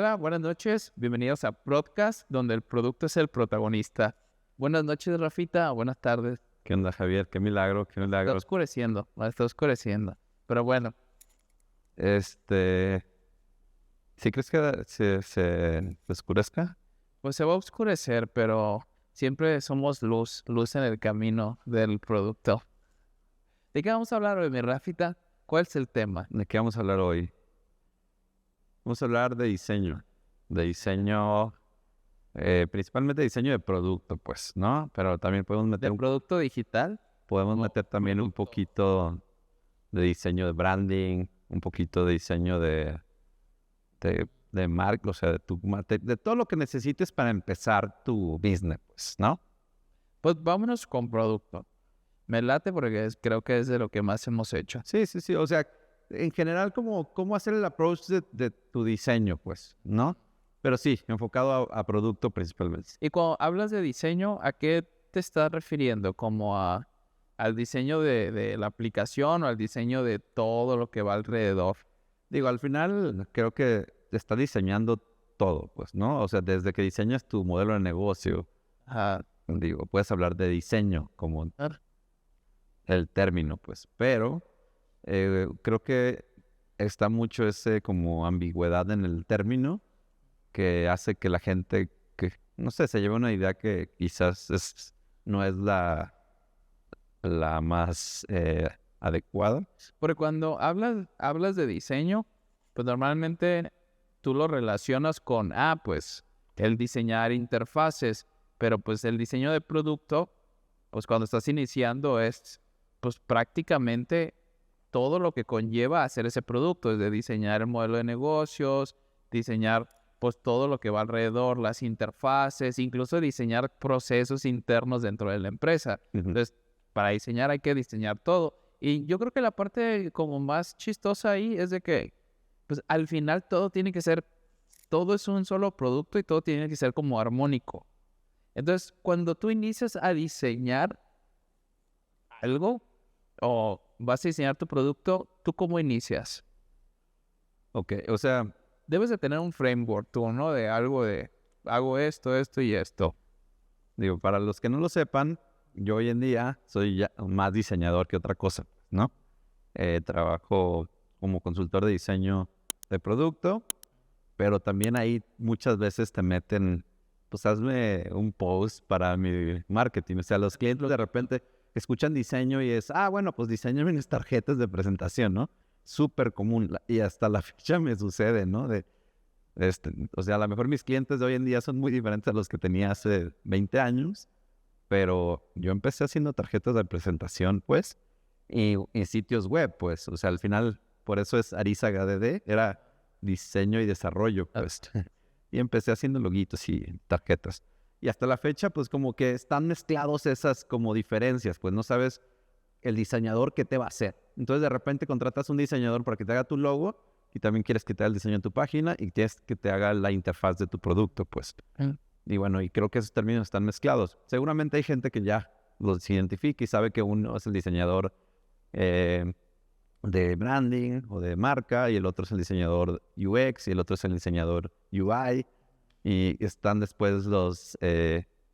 hola, buenas noches. Bienvenidos a Podcast, donde el producto es el protagonista. Buenas noches, Rafita. Buenas tardes. ¿Qué onda, Javier? Qué milagro, qué Está milagro. oscureciendo. Pero bueno, ¿Sí crees que se oscurezca? pues se va a oscurecer, pero siempre somos luz en el camino del producto. ¿De qué vamos a hablar hoy, mi Rafita? ¿Cuál es el tema? ¿De qué vamos a hablar hoy? Vamos a hablar de diseño. Principalmente diseño de producto, pues, ¿no? Pero también ¿Del producto digital? podemos meter también un poquito de diseño de branding, un poquito de diseño de marca, o sea, de todo lo que necesites para empezar tu business, pues, ¿no? Pues vámonos con producto. Me late porque creo que es de lo que más hemos hecho. Sí. O sea, en general, cómo hacer el approach de tu diseño, pues, ¿no? Pero sí, enfocado a producto principalmente. Y cuando hablas de diseño, ¿a qué te estás refiriendo? ¿Al diseño de la aplicación o al diseño de todo lo que va alrededor? Digo, al final, creo que te está diseñando todo, pues, ¿no? O sea, desde que diseñas tu modelo de negocio, digo, puedes hablar de diseño como el término, pues, pero creo que está mucho ese como ambigüedad en el término que hace que la gente, que no sé, se lleve una idea que quizás no es la más adecuada. Porque cuando hablas de diseño, pues normalmente tú lo relacionas con, pues el diseñar interfaces, pero pues el diseño de producto, pues cuando estás iniciando es pues prácticamente todo lo que conlleva hacer ese producto, desde diseñar el modelo de negocios, diseñar pues todo lo que va alrededor, las interfaces, incluso diseñar procesos internos dentro de la empresa. Entonces, para diseñar hay que diseñar todo. Y yo creo que la parte como más chistosa ahí es de que pues al final todo es un solo producto y todo tiene que ser como armónico. Entonces, cuando tú inicias a diseñar algo o vas a diseñar tu producto, ¿tú cómo inicias? Ok, o sea, Debes de tener un framework tú, ¿no? De algo de, hago esto y esto. digo, para los que no lo sepan, yo hoy en día soy ya más diseñador que otra cosa, ¿no? Trabajo como consultor de diseño de producto, pero también ahí muchas veces te meten, pues hazme un post para mi marketing. O sea, los clientes de repente escuchan diseño y es, bueno, pues diseñame unas tarjetas de presentación, ¿no? Súper común. Y hasta la fecha me sucede, ¿no? O sea, a lo mejor mis clientes de hoy en día son muy diferentes a los que tenía hace 20 años, pero yo empecé haciendo tarjetas de presentación, pues, y sitios web, pues. O sea, al final, por eso es Arizaga DD, era diseño y desarrollo, pues. Y empecé haciendo loguitos y tarjetas. Y hasta la fecha, pues, como que están mezclados esas como diferencias, pues no sabes el diseñador qué te va a hacer. Entonces, de repente contratas un diseñador para que te haga tu logo y también quieres que te haga el diseño de tu página y quieres que te haga la interfaz de tu producto, pues. Y bueno, y creo que esos términos están mezclados. Seguramente hay gente que ya los identifica y sabe que uno es el diseñador de branding o de marca y el otro es el diseñador UX y el otro es el diseñador UI y están después los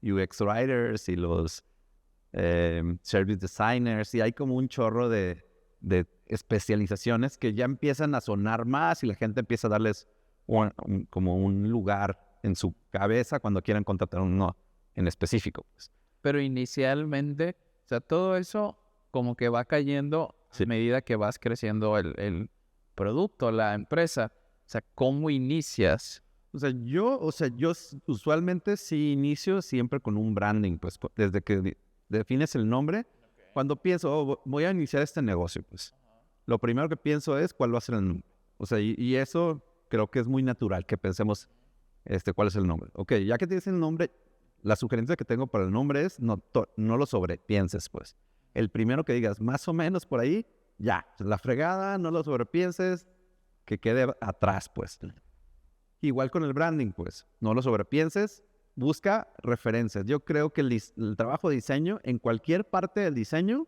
UX writers y los service designers y hay como un chorro de especializaciones que ya empiezan a sonar más y la gente empieza a darles como un lugar en su cabeza cuando quieren contratar uno en específico, pues. Pero inicialmente, o sea, todo eso como que va cayendo a medida que vas creciendo el producto, la empresa. O sea, ¿cómo inicias? O sea, yo usualmente sí inicio siempre con un branding, pues desde que defines el nombre. Cuando pienso, voy a iniciar este negocio, pues lo primero que pienso es cuál va a ser el nombre. O sea, y eso creo que es muy natural que pensemos cuál es el nombre. Ok, ya que tienes el nombre, la sugerencia que tengo para el nombre es no lo sobrepienses, pues. El primero que digas, más o menos por ahí, ya, la fregada, no lo sobrepienses, que quede atrás, pues. Igual con el branding, pues, no lo sobrepienses, busca referencias. Yo creo que el trabajo de diseño, en cualquier parte del diseño,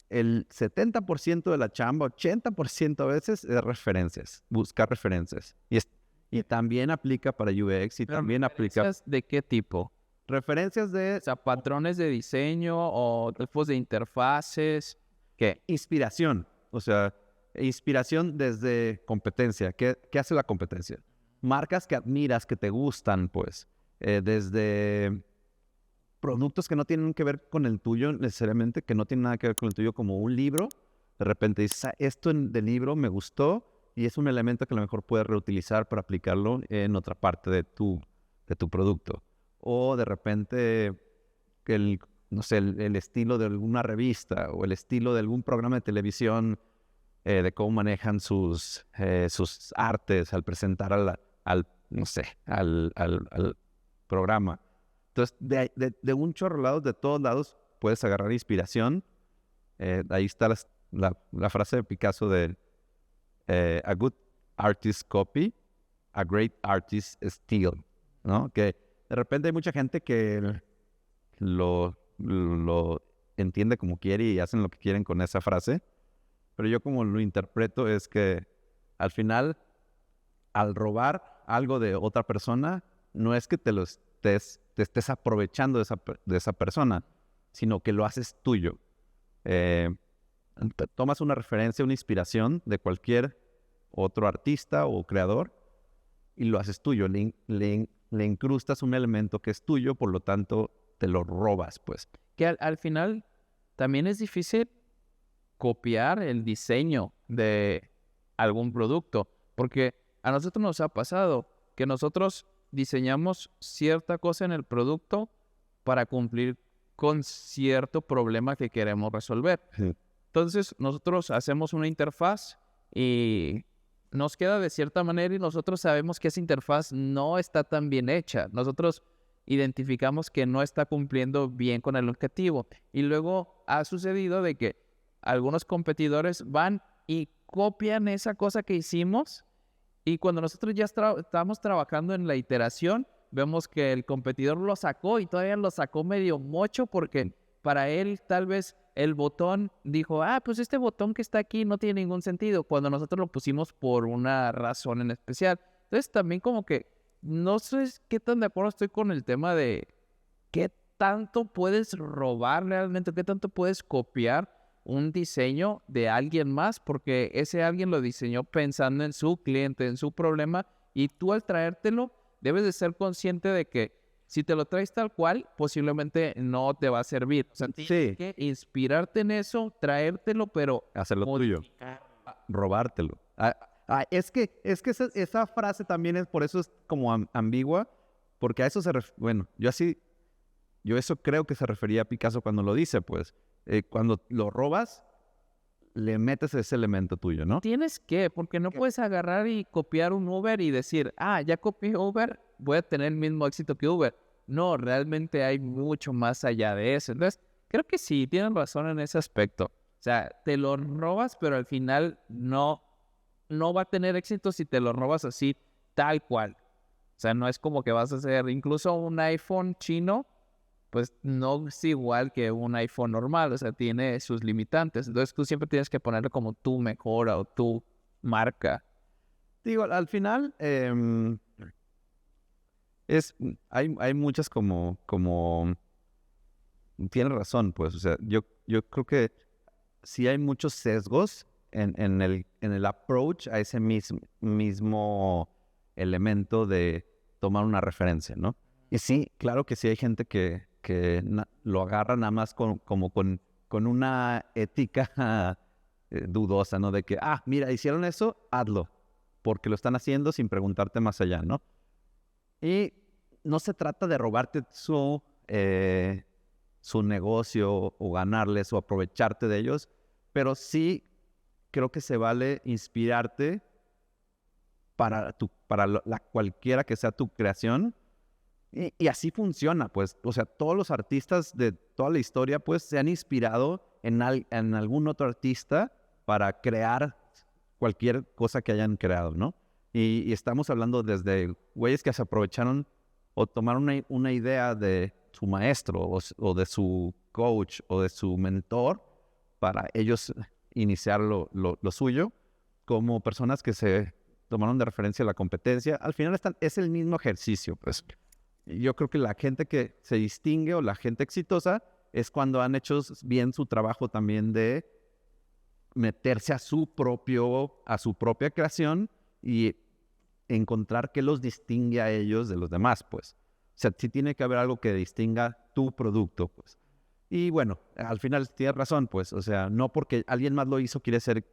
el 70% de la chamba, 80% a veces es referencias, buscar referencias. Y también aplica para UX y Pero también aplica ¿referencias de qué tipo? referencias de O sea, patrones de diseño o tipos de interfaces. ¿Qué? inspiración. O sea, inspiración desde competencia. ¿Qué hace la competencia? Marcas que admiras, que te gustan, pues. Desde productos que no tienen que ver con el tuyo necesariamente, que no tienen nada que ver con el tuyo, como un libro. De repente dices, "Ah, esto del libro me gustó y es un elemento que a lo mejor puedes reutilizar para aplicarlo en otra parte de tu producto". O de repente no sé, el estilo de alguna revista o el estilo de algún programa de televisión, de cómo manejan sus artes al presentar no sé, al programa. Entonces, de un chorro lados, de todos lados, puedes agarrar inspiración. Ahí está la frase de Picasso de a good artist copy, a great artist steal, ¿no? Que de repente hay mucha gente que lo entiende como quiere y hacen lo que quieren con esa frase, pero yo como lo interpreto es que al final, al robar algo de otra persona, no es que te estés aprovechando de esa persona, sino que lo haces tuyo. Tomas una referencia, una inspiración de cualquier otro artista o creador y lo haces tuyo. Le incrustas un elemento que es tuyo, por lo tanto te lo robas, pues. Que al final también es difícil copiar el diseño de algún producto, porque a nosotros nos ha pasado que nosotros diseñamos cierta cosa en el producto para cumplir con cierto problema que queremos resolver. Sí. Entonces nosotros hacemos una interfaz y nos queda de cierta manera y nosotros sabemos que esa interfaz no está tan bien hecha. Nosotros identificamos que no está cumpliendo bien con el objetivo. Y luego ha sucedido de que algunos competidores van y copian esa cosa que hicimos y cuando nosotros ya estábamos trabajando en la iteración, vemos que el competidor lo sacó y todavía lo sacó medio mocho porque para él tal vez el botón dijo, pues este botón que está aquí no tiene ningún sentido, cuando nosotros lo pusimos por una razón en especial. Entonces también como que no sé qué tan de acuerdo estoy con el tema de qué tanto puedes robar realmente, qué tanto puedes copiar un diseño de alguien más, porque ese alguien lo diseñó pensando en su cliente, en su problema, y tú al traértelo debes de ser consciente de que si te lo traes tal cual, posiblemente no te va a servir. O sea, tienes que inspirarte en eso, traértelo, pero hacerlo tuyo, robártelo. Es que esa frase también es, por eso es como ambigua, porque a eso bueno, yo eso creo que se refería a Picasso cuando lo dice, pues, cuando lo robas, le metes ese elemento tuyo, ¿no? Tienes que, porque no puedes agarrar y copiar un Uber y decir, ya copié Uber, voy a tener el mismo éxito que Uber. No, realmente hay mucho más allá de eso. Entonces, creo que sí, tienen razón en ese aspecto. O sea, te lo robas, pero al final no va a tener éxito si te lo robas así, tal cual. O sea, no es como que vas a hacer incluso un iPhone chino, pues no es igual que un iPhone normal, o sea, tiene sus limitantes. Entonces tú siempre tienes que ponerle como tu mejora o tu marca. Digo, al final hay muchas como tienes razón, pues, o sea, yo creo que sí hay muchos sesgos en el approach a ese mismo elemento de tomar una referencia, ¿no? Y sí, claro que sí hay gente que lo agarra nada más como con una ética dudosa, ¿no? De que, mira, hicieron eso, hazlo, porque lo están haciendo sin preguntarte más allá, ¿no? Y no se trata de robarte su negocio o ganarles o aprovecharte de ellos, pero sí creo que se vale inspirarte para cualquiera que sea tu creación. Y así funciona, pues. O sea, todos los artistas de toda la historia, pues, se han inspirado en algún otro artista para crear cualquier cosa que hayan creado, ¿no? Y estamos hablando desde güeyes que se aprovecharon o tomaron una idea de su maestro o de su coach o de su mentor para ellos iniciar lo suyo, como personas que se tomaron de referencia la competencia. Al final es el mismo ejercicio, pues. Yo creo que la gente que se distingue o la gente exitosa es cuando han hecho bien su trabajo también de meterse a su propia creación y encontrar qué los distingue a ellos de los demás, pues. O sea, sí tiene que haber algo que distinga tu producto, pues. Y bueno, al final tienes razón, pues. O sea, no porque alguien más lo hizo quiere decir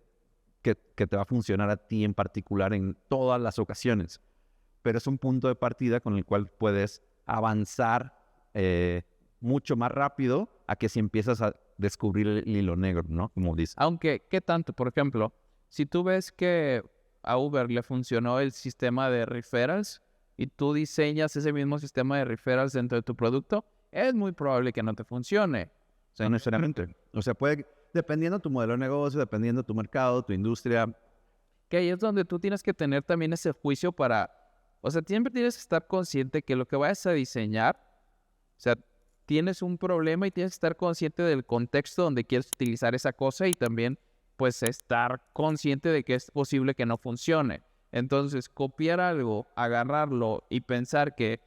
que te va a funcionar a ti en particular en todas las ocasiones. Pero es un punto de partida con el cual puedes avanzar mucho más rápido a que si empiezas a descubrir el hilo negro, ¿no? Como dice. Aunque, ¿qué tanto? Por ejemplo, si tú ves que a Uber le funcionó el sistema de referrals y tú diseñas ese mismo sistema de referrals dentro de tu producto, es muy probable que no te funcione. No necesariamente. O sea, puede, dependiendo de tu modelo de negocio, dependiendo de tu mercado, tu industria. Que ahí es donde tú tienes que tener también ese juicio para... O sea, siempre tienes que estar consciente que lo que vayas a diseñar, o sea, tienes un problema y tienes que estar consciente del contexto donde quieres utilizar esa cosa y también, pues, estar consciente de que es posible que no funcione. Entonces, copiar algo, agarrarlo y pensar que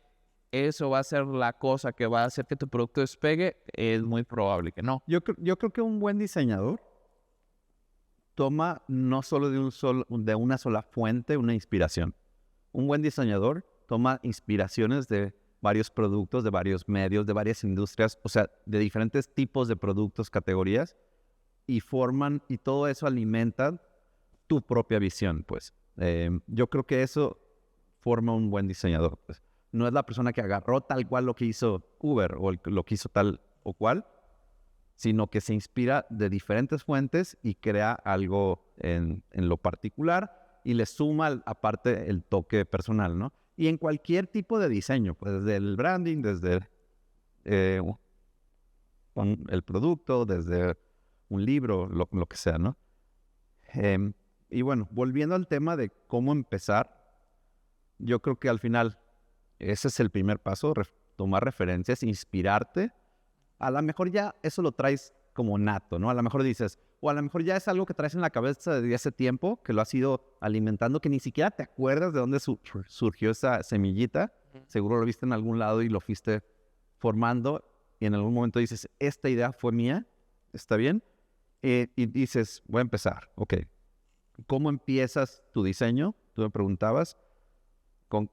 eso va a ser la cosa que va a hacer que tu producto despegue, es muy probable que no. Yo creo que un buen diseñador toma no solo de una sola fuente una inspiración. Un buen diseñador toma inspiraciones de varios productos, de varios medios, de varias industrias, o sea, de diferentes tipos de productos, categorías, y todo eso alimenta tu propia visión, pues. Yo creo que eso forma un buen diseñador, pues. No es la persona que agarró tal cual lo que hizo Uber o lo que hizo tal o cual, sino que se inspira de diferentes fuentes y crea algo en lo particular y le suma aparte el toque personal, ¿no? Y en cualquier tipo de diseño, pues desde el branding, desde el producto, desde un libro, lo que sea, ¿no? Y bueno, volviendo al tema de cómo empezar, yo creo que al final ese es el primer paso, tomar referencias, inspirarte. A lo mejor ya eso lo traes como nato, ¿no? A lo mejor dices, o a lo mejor ya es algo que traes en la cabeza desde hace tiempo, que lo has ido alimentando, que ni siquiera te acuerdas de dónde surgió esa semillita. Seguro lo viste en algún lado y lo fuiste formando y en algún momento dices, esta idea fue mía, ¿está bien? Y dices, voy a empezar, ok. ¿Cómo empiezas tu diseño? Tú me preguntabas, ¿cuál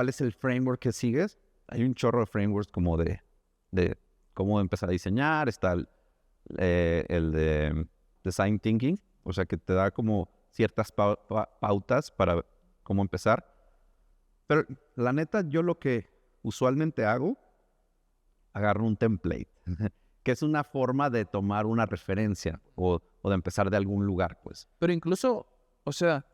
es el framework que sigues? Hay un chorro de frameworks como de cómo empezar a diseñar. Está el de Design Thinking, o sea, que te da como ciertas pautas para cómo empezar. Pero la neta, yo lo que usualmente agarro un template, que es una forma de tomar una referencia o de empezar de algún lugar, pues. Pero incluso, o sea,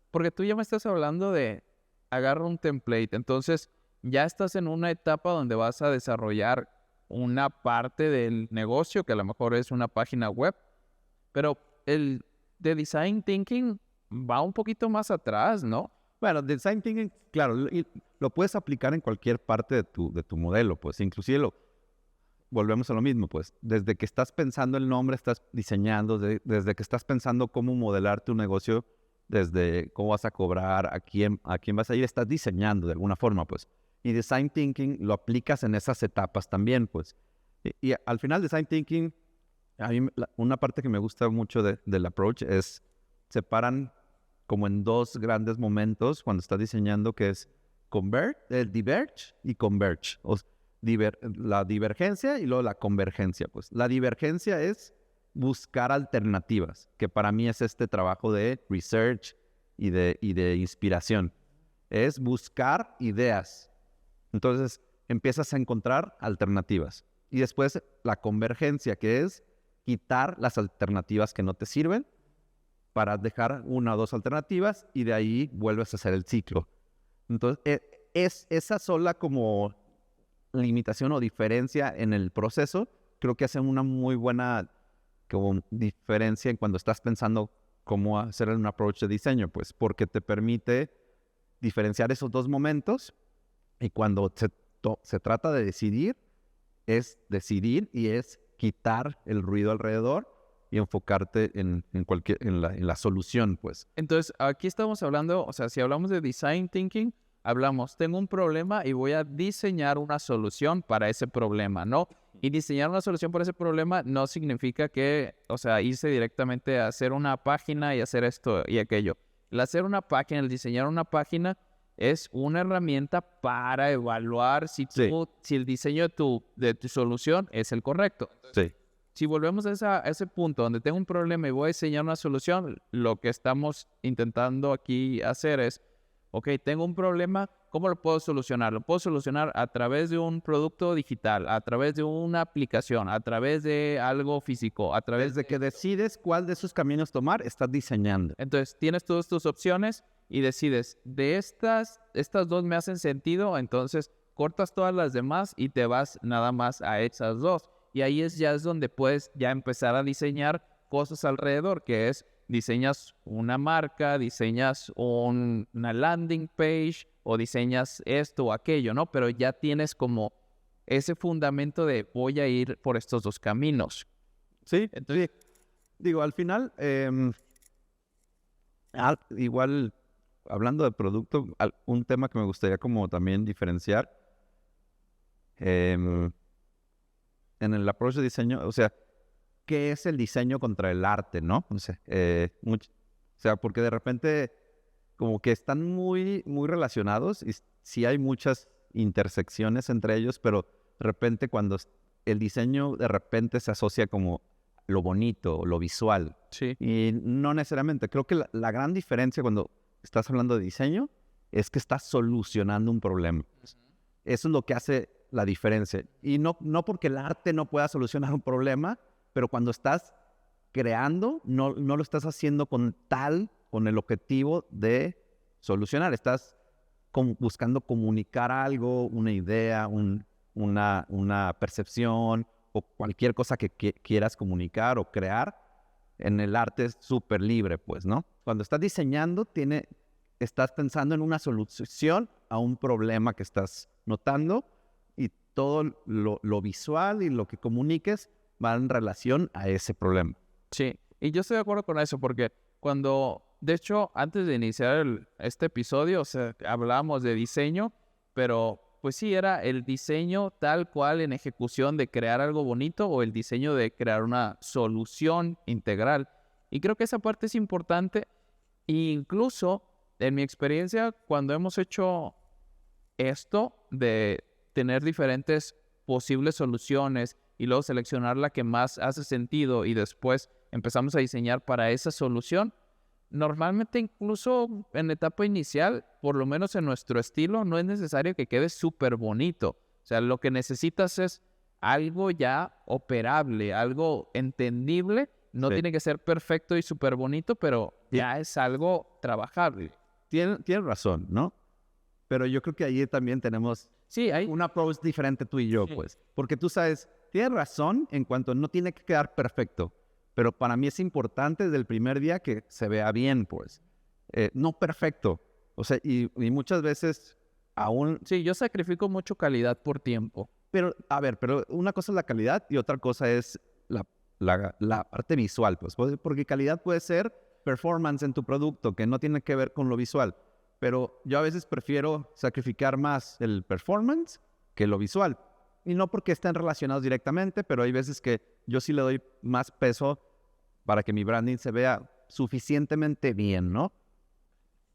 porque tú ya me estás hablando de agarra un template, entonces ya estás en una etapa donde vas a desarrollar una parte del negocio, que a lo mejor es una página web, pero el de Design Thinking va un poquito más atrás, ¿no? Bueno, Design Thinking, claro, lo puedes aplicar en cualquier parte de tu modelo, pues. Inclusive volvemos a lo mismo, pues. Desde que estás pensando el nombre, estás diseñando, desde que estás pensando cómo modelar tu negocio, desde cómo vas a cobrar, a quién vas a ir, estás diseñando de alguna forma, pues. Y Design Thinking lo aplicas en esas etapas también, pues. Y al final Design Thinking, a mí una parte que me gusta mucho del approach es, separan como en dos grandes momentos cuando estás diseñando, que es diverge y converge. La divergencia y luego la convergencia, pues. La divergencia es buscar alternativas, que para mí es este trabajo de research y de inspiración. Es buscar ideas. Entonces, empiezas a encontrar alternativas. Y después la convergencia, que es quitar las alternativas que no te sirven para dejar una o dos alternativas y de ahí vuelves a hacer el ciclo. Entonces, es esa sola como limitación o diferencia en el proceso, creo que hace una muy buena como diferencia en cuando estás pensando cómo hacer un approach de diseño, pues, porque te permite diferenciar esos dos momentos y cuando se trata de decidir, es decidir y es quitar el ruido alrededor y enfocarte en la solución, pues. Entonces, aquí estamos hablando, o sea, si hablamos de design thinking, hablamos, tengo un problema y voy a diseñar una solución para ese problema, ¿no? Y diseñar una solución para ese problema no significa que, o sea, irse directamente a hacer una página y hacer esto y aquello. El hacer una página, el diseñar una página es una herramienta para evaluar si el diseño de tu solución es el correcto. Sí. Si volvemos a ese punto donde tengo un problema y voy a diseñar una solución, lo que estamos intentando aquí hacer es, ok, tengo un problema, ¿cómo lo puedo solucionar? Lo puedo solucionar a través de un producto digital, a través de una aplicación, a través de algo físico, a través Desde que decides cuál de esos caminos tomar, estás diseñando. Entonces, tienes todas tus opciones y decides, de estas dos me hacen sentido, entonces cortas todas las demás y te vas nada más a esas dos. Y ahí ya es donde puedes ya empezar a diseñar cosas alrededor, que es diseñas una marca, diseñas una landing page o diseñas esto o aquello, ¿no? Pero ya tienes como ese fundamento de voy a ir por estos dos caminos. Sí, entonces, digo, al final, igual, hablando de producto, un tema que me gustaría como también diferenciar, en el approach de diseño, o sea, ¿qué es el diseño contra el arte, no? O sea, porque de repente como que están muy, muy relacionados y sí hay muchas intersecciones entre ellos, pero de repente cuando el diseño de repente se asocia como lo bonito, lo visual. Sí. Y no necesariamente. Creo que la gran diferencia cuando estás hablando de diseño es que estás solucionando un problema. Eso es lo que hace la diferencia. Y no porque el arte no pueda solucionar un problema, pero cuando estás creando, no lo estás haciendo con el objetivo de solucionar. Estás buscando comunicar algo, una idea, una percepción o cualquier cosa que quieras comunicar o crear. En el arte es súper libre, pues, ¿no? Cuando estás diseñando, estás pensando en una solución a un problema que estás notando y todo lo visual y lo que comuniques va en relación a ese problema. Sí, y yo estoy de acuerdo con eso porque de hecho, antes de iniciar este episodio, o sea, hablábamos de diseño, pero pues sí, era el diseño tal cual en ejecución de crear algo bonito o el diseño de crear una solución integral. Y creo que esa parte es importante. E incluso, en mi experiencia, cuando hemos hecho esto de tener diferentes posibles soluciones y luego seleccionar la que más hace sentido y después empezamos a diseñar para esa solución, normalmente incluso en la etapa inicial, por lo menos en nuestro estilo, no es necesario que quede súper bonito. O sea, lo que necesitas es algo ya operable, algo entendible. No tiene que ser perfecto y súper bonito, pero ya es algo trabajable. Tienes razón, ¿no? Pero yo creo que allí también tenemos un approach diferente tú y yo, pues. Porque tú sabes, tienes razón en cuanto no tiene que quedar perfecto. Pero para mí es importante desde el primer día que se vea bien, pues. No perfecto. O sea, y muchas veces aún... Sí, yo sacrifico mucho calidad por tiempo. Pero, a ver, pero una cosa es la calidad y otra cosa es la parte visual, pues. Porque calidad puede ser performance en tu producto, que no tiene que ver con lo visual. Pero yo a veces prefiero sacrificar más el performance que lo visual. Y no porque estén relacionados directamente, pero hay veces que yo sí le doy más peso para que mi branding se vea suficientemente bien, ¿no?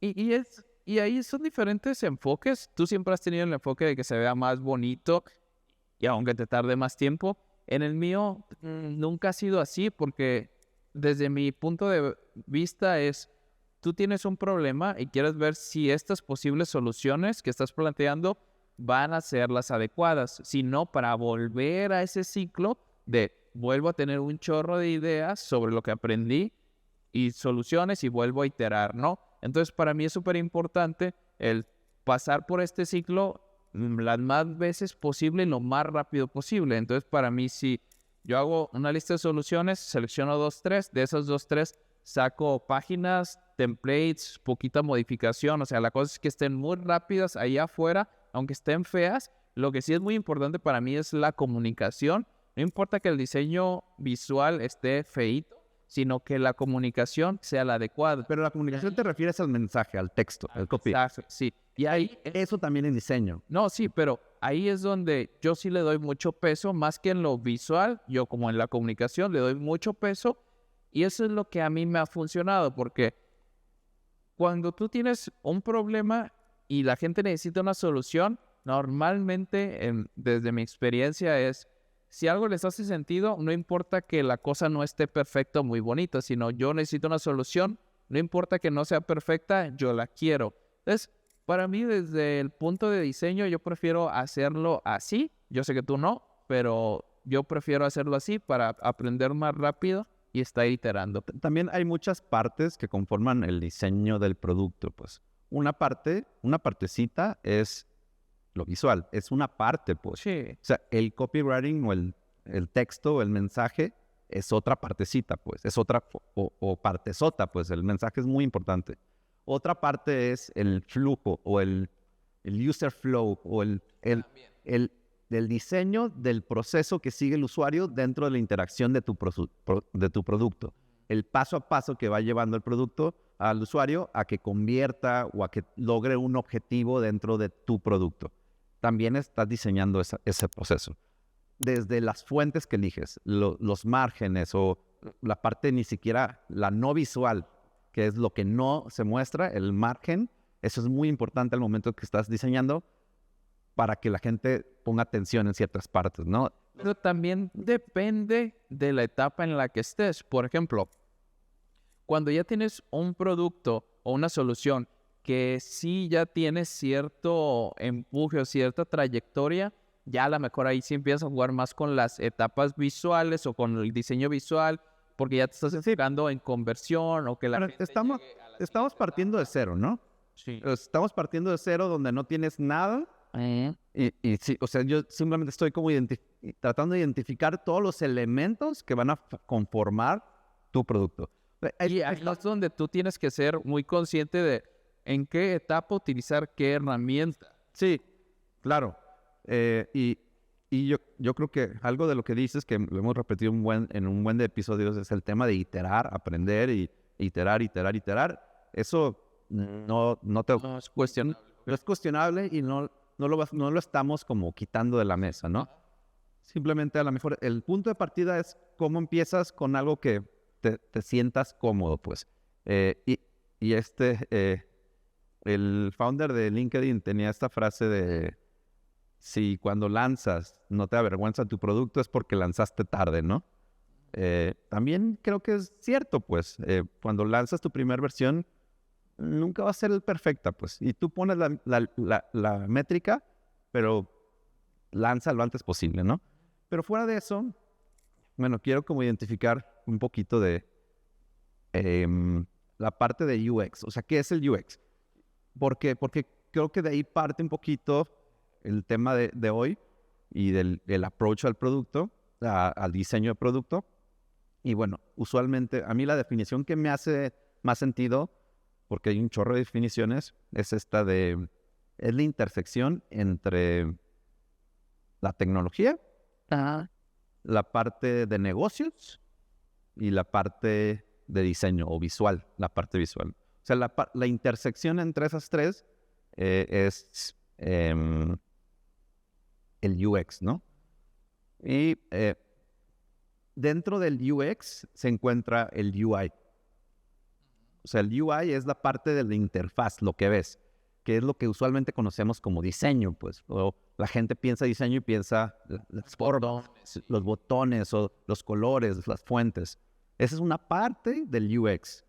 Y ahí son diferentes enfoques. Tú siempre has tenido el enfoque de que se vea más bonito y aunque te tarde más tiempo. En el mío nunca ha sido así porque desde mi punto de vista es, tú tienes un problema y quieres ver si estas posibles soluciones que estás planteando van a ser las adecuadas. Si no, para volver a ese ciclo de vuelvo a tener un chorro de ideas sobre lo que aprendí y soluciones y vuelvo a iterar, ¿no? Entonces, para mí es súper importante el pasar por este ciclo las más veces posible y lo más rápido posible. Entonces, para mí, si yo hago una lista de soluciones, selecciono 2, 3, de esas 2, 3 saco páginas, templates, poquita modificación. O sea, la cosa es que estén muy rápidas ahí afuera, aunque estén feas. Lo que sí es muy importante para mí es la comunicación. No importa que el diseño visual esté feíto, sino que la comunicación sea la adecuada. Pero la comunicación te refieres al mensaje, al texto, al copy. Exacto, sí. Y ahí, Eso también en diseño. no, sí, pero ahí es donde yo sí le doy mucho peso, más que en lo visual, yo como en la comunicación le doy mucho peso, y eso es lo que a mí me ha funcionado, porque cuando tú tienes un problema y la gente necesita una solución, normalmente, desde mi experiencia, es si algo les hace sentido, no importa que la cosa no esté perfecta o muy bonita, sino yo necesito una solución, no importa que no sea perfecta, yo la quiero. Entonces, para mí, desde el punto de diseño, yo prefiero hacerlo así. Yo sé que tú no, pero yo prefiero hacerlo así para aprender más rápido y estar iterando. También hay muchas partes que conforman el diseño del producto, pues. Una partecita es lo visual, es una parte, pues. Sí. O sea, el copywriting o el texto o el mensaje es otra partecita, pues. Es otra o partezota, pues. El mensaje es muy importante. Otra parte es el flujo o el user flow o el diseño del proceso que sigue el usuario dentro de la interacción de tu producto. El paso a paso que va llevando el producto al usuario a que convierta o a que logre un objetivo dentro de tu producto. También estás diseñando ese proceso. Desde las fuentes que eliges, los márgenes o la parte ni siquiera la no visual, que es lo que no se muestra, el margen, eso es muy importante al momento que estás diseñando para que la gente ponga atención en ciertas partes, ¿no? Pero también depende de la etapa en la que estés. Por ejemplo, cuando ya tienes un producto o una solución que sí ya tiene cierto empuje o cierta trayectoria, ya a lo mejor ahí sí empiezas a jugar más con las etapas visuales o con el diseño visual, porque ya te estás enfocando en conversión o que la Pero gente estamos llegue a la estamos siguiente partiendo de etapa. cero, ¿no? Sí. Estamos partiendo de cero donde no tienes nada. Y sí, o sea, yo simplemente estoy como tratando de identificar todos los elementos que van a conformar tu producto. Y ahí es donde tú tienes que ser muy consciente de en qué etapa utilizar qué herramienta. Sí, claro. Y yo creo que algo de lo que dices, que lo hemos repetido en un buen de episodios, es el tema de iterar, aprender y iterar. Eso no No es cuestión. es cuestionable y no lo estamos como quitando de la mesa, ¿no? Simplemente a lo mejor el punto de partida es cómo empiezas con algo que te sientas cómodo, pues. El founder de LinkedIn tenía esta frase de si cuando lanzas no te avergüenza tu producto es porque lanzaste tarde, ¿no? También creo que es cierto, pues. Cuando lanzas tu primera versión, nunca va a ser el perfecta, pues. Y tú pones la métrica, pero lanza lo antes posible, ¿no? Pero fuera de eso, bueno, quiero como identificar un poquito de la parte de UX. O sea, ¿qué es el UX? Porque creo que de ahí parte un poquito el tema de hoy y del approach al producto, al diseño de producto. Y bueno, usualmente a mí la definición que me hace más sentido, porque hay un chorro de definiciones, es es la intersección entre la tecnología, la parte de negocios y la parte de diseño o visual, la parte visual. O sea, la intersección entre esas tres es el UX, ¿no? Y dentro del UX se encuentra el UI. O sea, el UI es la parte de la interfaz, lo que ves, que es lo que usualmente conocemos como diseño, pues. O la gente piensa diseño y piensa las formas, los botones o los colores, las fuentes. Esa es una parte del UX.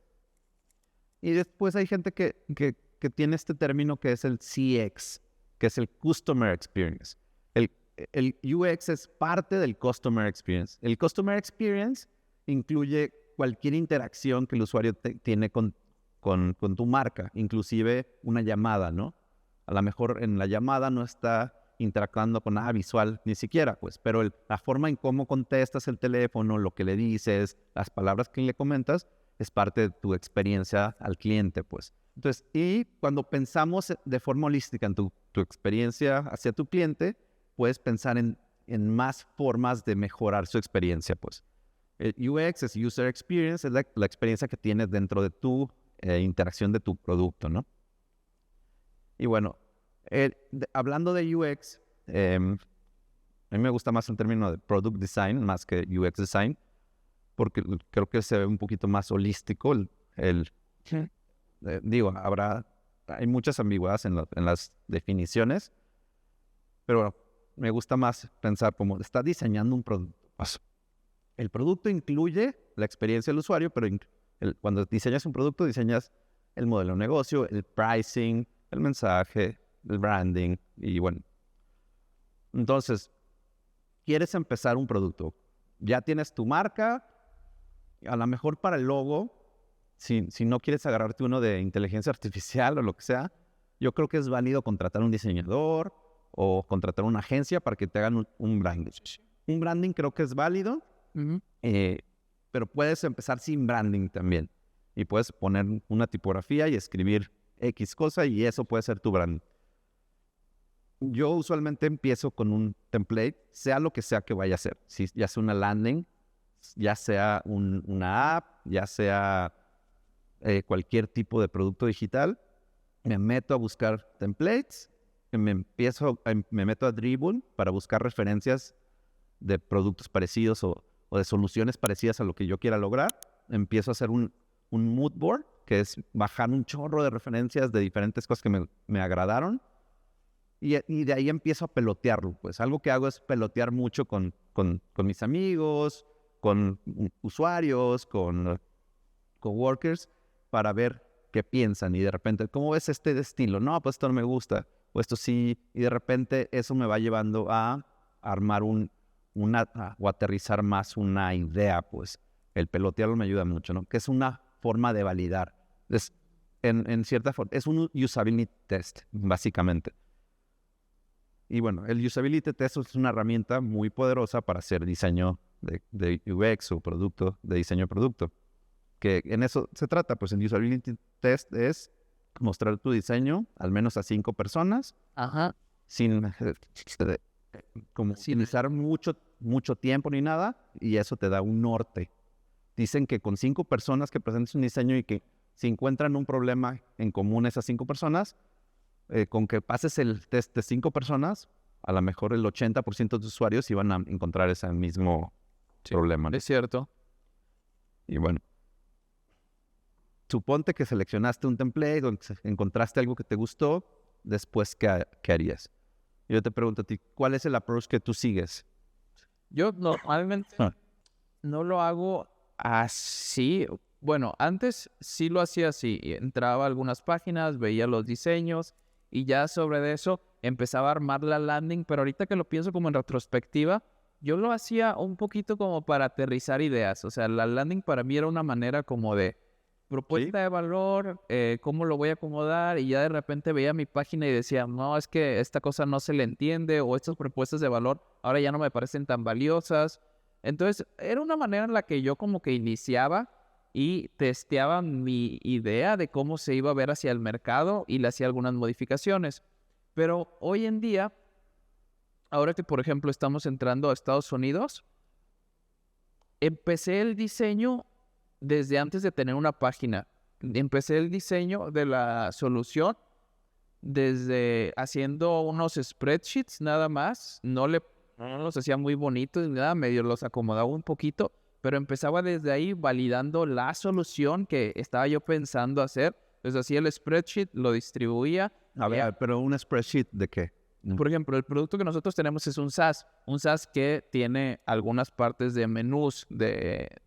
Y después hay gente que tiene este término que es el CX, que es el Customer Experience. El UX es parte del Customer Experience. El Customer Experience incluye cualquier interacción que el usuario tiene con tu marca, inclusive una llamada, ¿no? A lo mejor en la llamada no está interactuando con nada visual ni siquiera, pues, pero la forma en cómo contestas el teléfono, lo que le dices, las palabras que le comentas, es parte de tu experiencia al cliente, pues. Entonces, y cuando pensamos de forma holística en tu experiencia hacia tu cliente, puedes pensar en más formas de mejorar su experiencia, pues. El UX es User Experience, es la experiencia que tienes dentro de tu interacción de tu producto, ¿no? Y bueno, hablando de UX, a mí me gusta más el término de Product Design más que UX Design, porque creo que se ve un poquito más holístico. Digo, hay muchas ambigüedades en las definiciones, pero bueno, me gusta más pensar como está diseñando un producto. Pues, el producto incluye la experiencia del usuario, pero cuando diseñas un producto, diseñas el modelo de negocio, el pricing, el mensaje, el branding, y bueno. Entonces, quieres empezar un producto. Ya tienes tu marca, a lo mejor para el logo, si no quieres agarrarte uno de inteligencia artificial o lo que sea, yo creo que es válido contratar un diseñador o contratar una agencia para que te hagan un branding. Un branding creo que es válido, pero puedes empezar sin branding también. Y puedes poner una tipografía y escribir X cosa y eso puede ser tu branding. Yo usualmente empiezo con un template, sea lo que sea que vaya a ser. Si ya sea una landing, ya sea una app, ya sea cualquier tipo de producto digital, me meto a buscar templates, me meto a Dribbble para buscar referencias de productos parecidos o de soluciones parecidas a lo que yo quiera lograr. Empiezo a hacer un mood board, que es bajar un chorro de referencias de diferentes cosas que me agradaron. Y de ahí empiezo a pelotearlo. Pues algo que hago es pelotear mucho con mis amigos, con usuarios, con coworkers, para ver qué piensan. Y de repente, ¿cómo ves este estilo? No, pues esto no me gusta, o esto sí. Y de repente eso me va llevando a armar o aterrizar más una idea, pues. El pelotearlo me ayuda mucho, ¿no? Que es una forma de validar. En cierta forma, es un usability test, básicamente. Y bueno, el usability test es una herramienta muy poderosa para hacer diseño de UX o de diseño de producto. Que en eso se trata, pues el usability test es mostrar tu diseño al menos a 5 personas. Ajá. Sin utilizar mucho tiempo ni nada, y eso te da un norte. Dicen que con 5 personas que presentes un diseño y que si encuentran un problema en común esas 5 personas, con que pases el test de 5 personas, a lo mejor el 80% de tus usuarios iban a encontrar ese mismo problema, ¿no? Es cierto. Y bueno, suponte que seleccionaste un template o encontraste algo que te gustó, después, ¿qué harías? Yo te pregunto a ti, ¿cuál es el approach que tú sigues? Yo normalmente no lo hago así. Bueno, antes sí lo hacía así. Entraba a algunas páginas, veía los diseños y ya sobre eso empezaba a armar la landing. Pero ahorita que lo pienso como en retrospectiva, yo lo hacía un poquito como para aterrizar ideas. O sea, la landing para mí era una manera como de propuesta de valor, cómo lo voy a acomodar, y ya de repente veía mi página y decía, no, es que esta cosa no se le entiende, o estas propuestas de valor ahora ya no me parecen tan valiosas. Entonces, era una manera en la que yo como que iniciaba y testeaba mi idea de cómo se iba a ver hacia el mercado y le hacía algunas modificaciones. Pero hoy en día, ahora que por ejemplo estamos entrando a Estados Unidos, empecé el diseño desde antes de tener una página. Empecé el diseño de la solución desde haciendo unos spreadsheets nada más. No los hacía muy bonitos ni nada, medio los acomodaba un poquito, pero empezaba desde ahí validando la solución que estaba yo pensando hacer. Entonces hacía el spreadsheet, lo distribuía. A ver, pero un spreadsheet ¿de qué? Por ejemplo, el producto que nosotros tenemos es un SaaS que tiene algunas partes de menús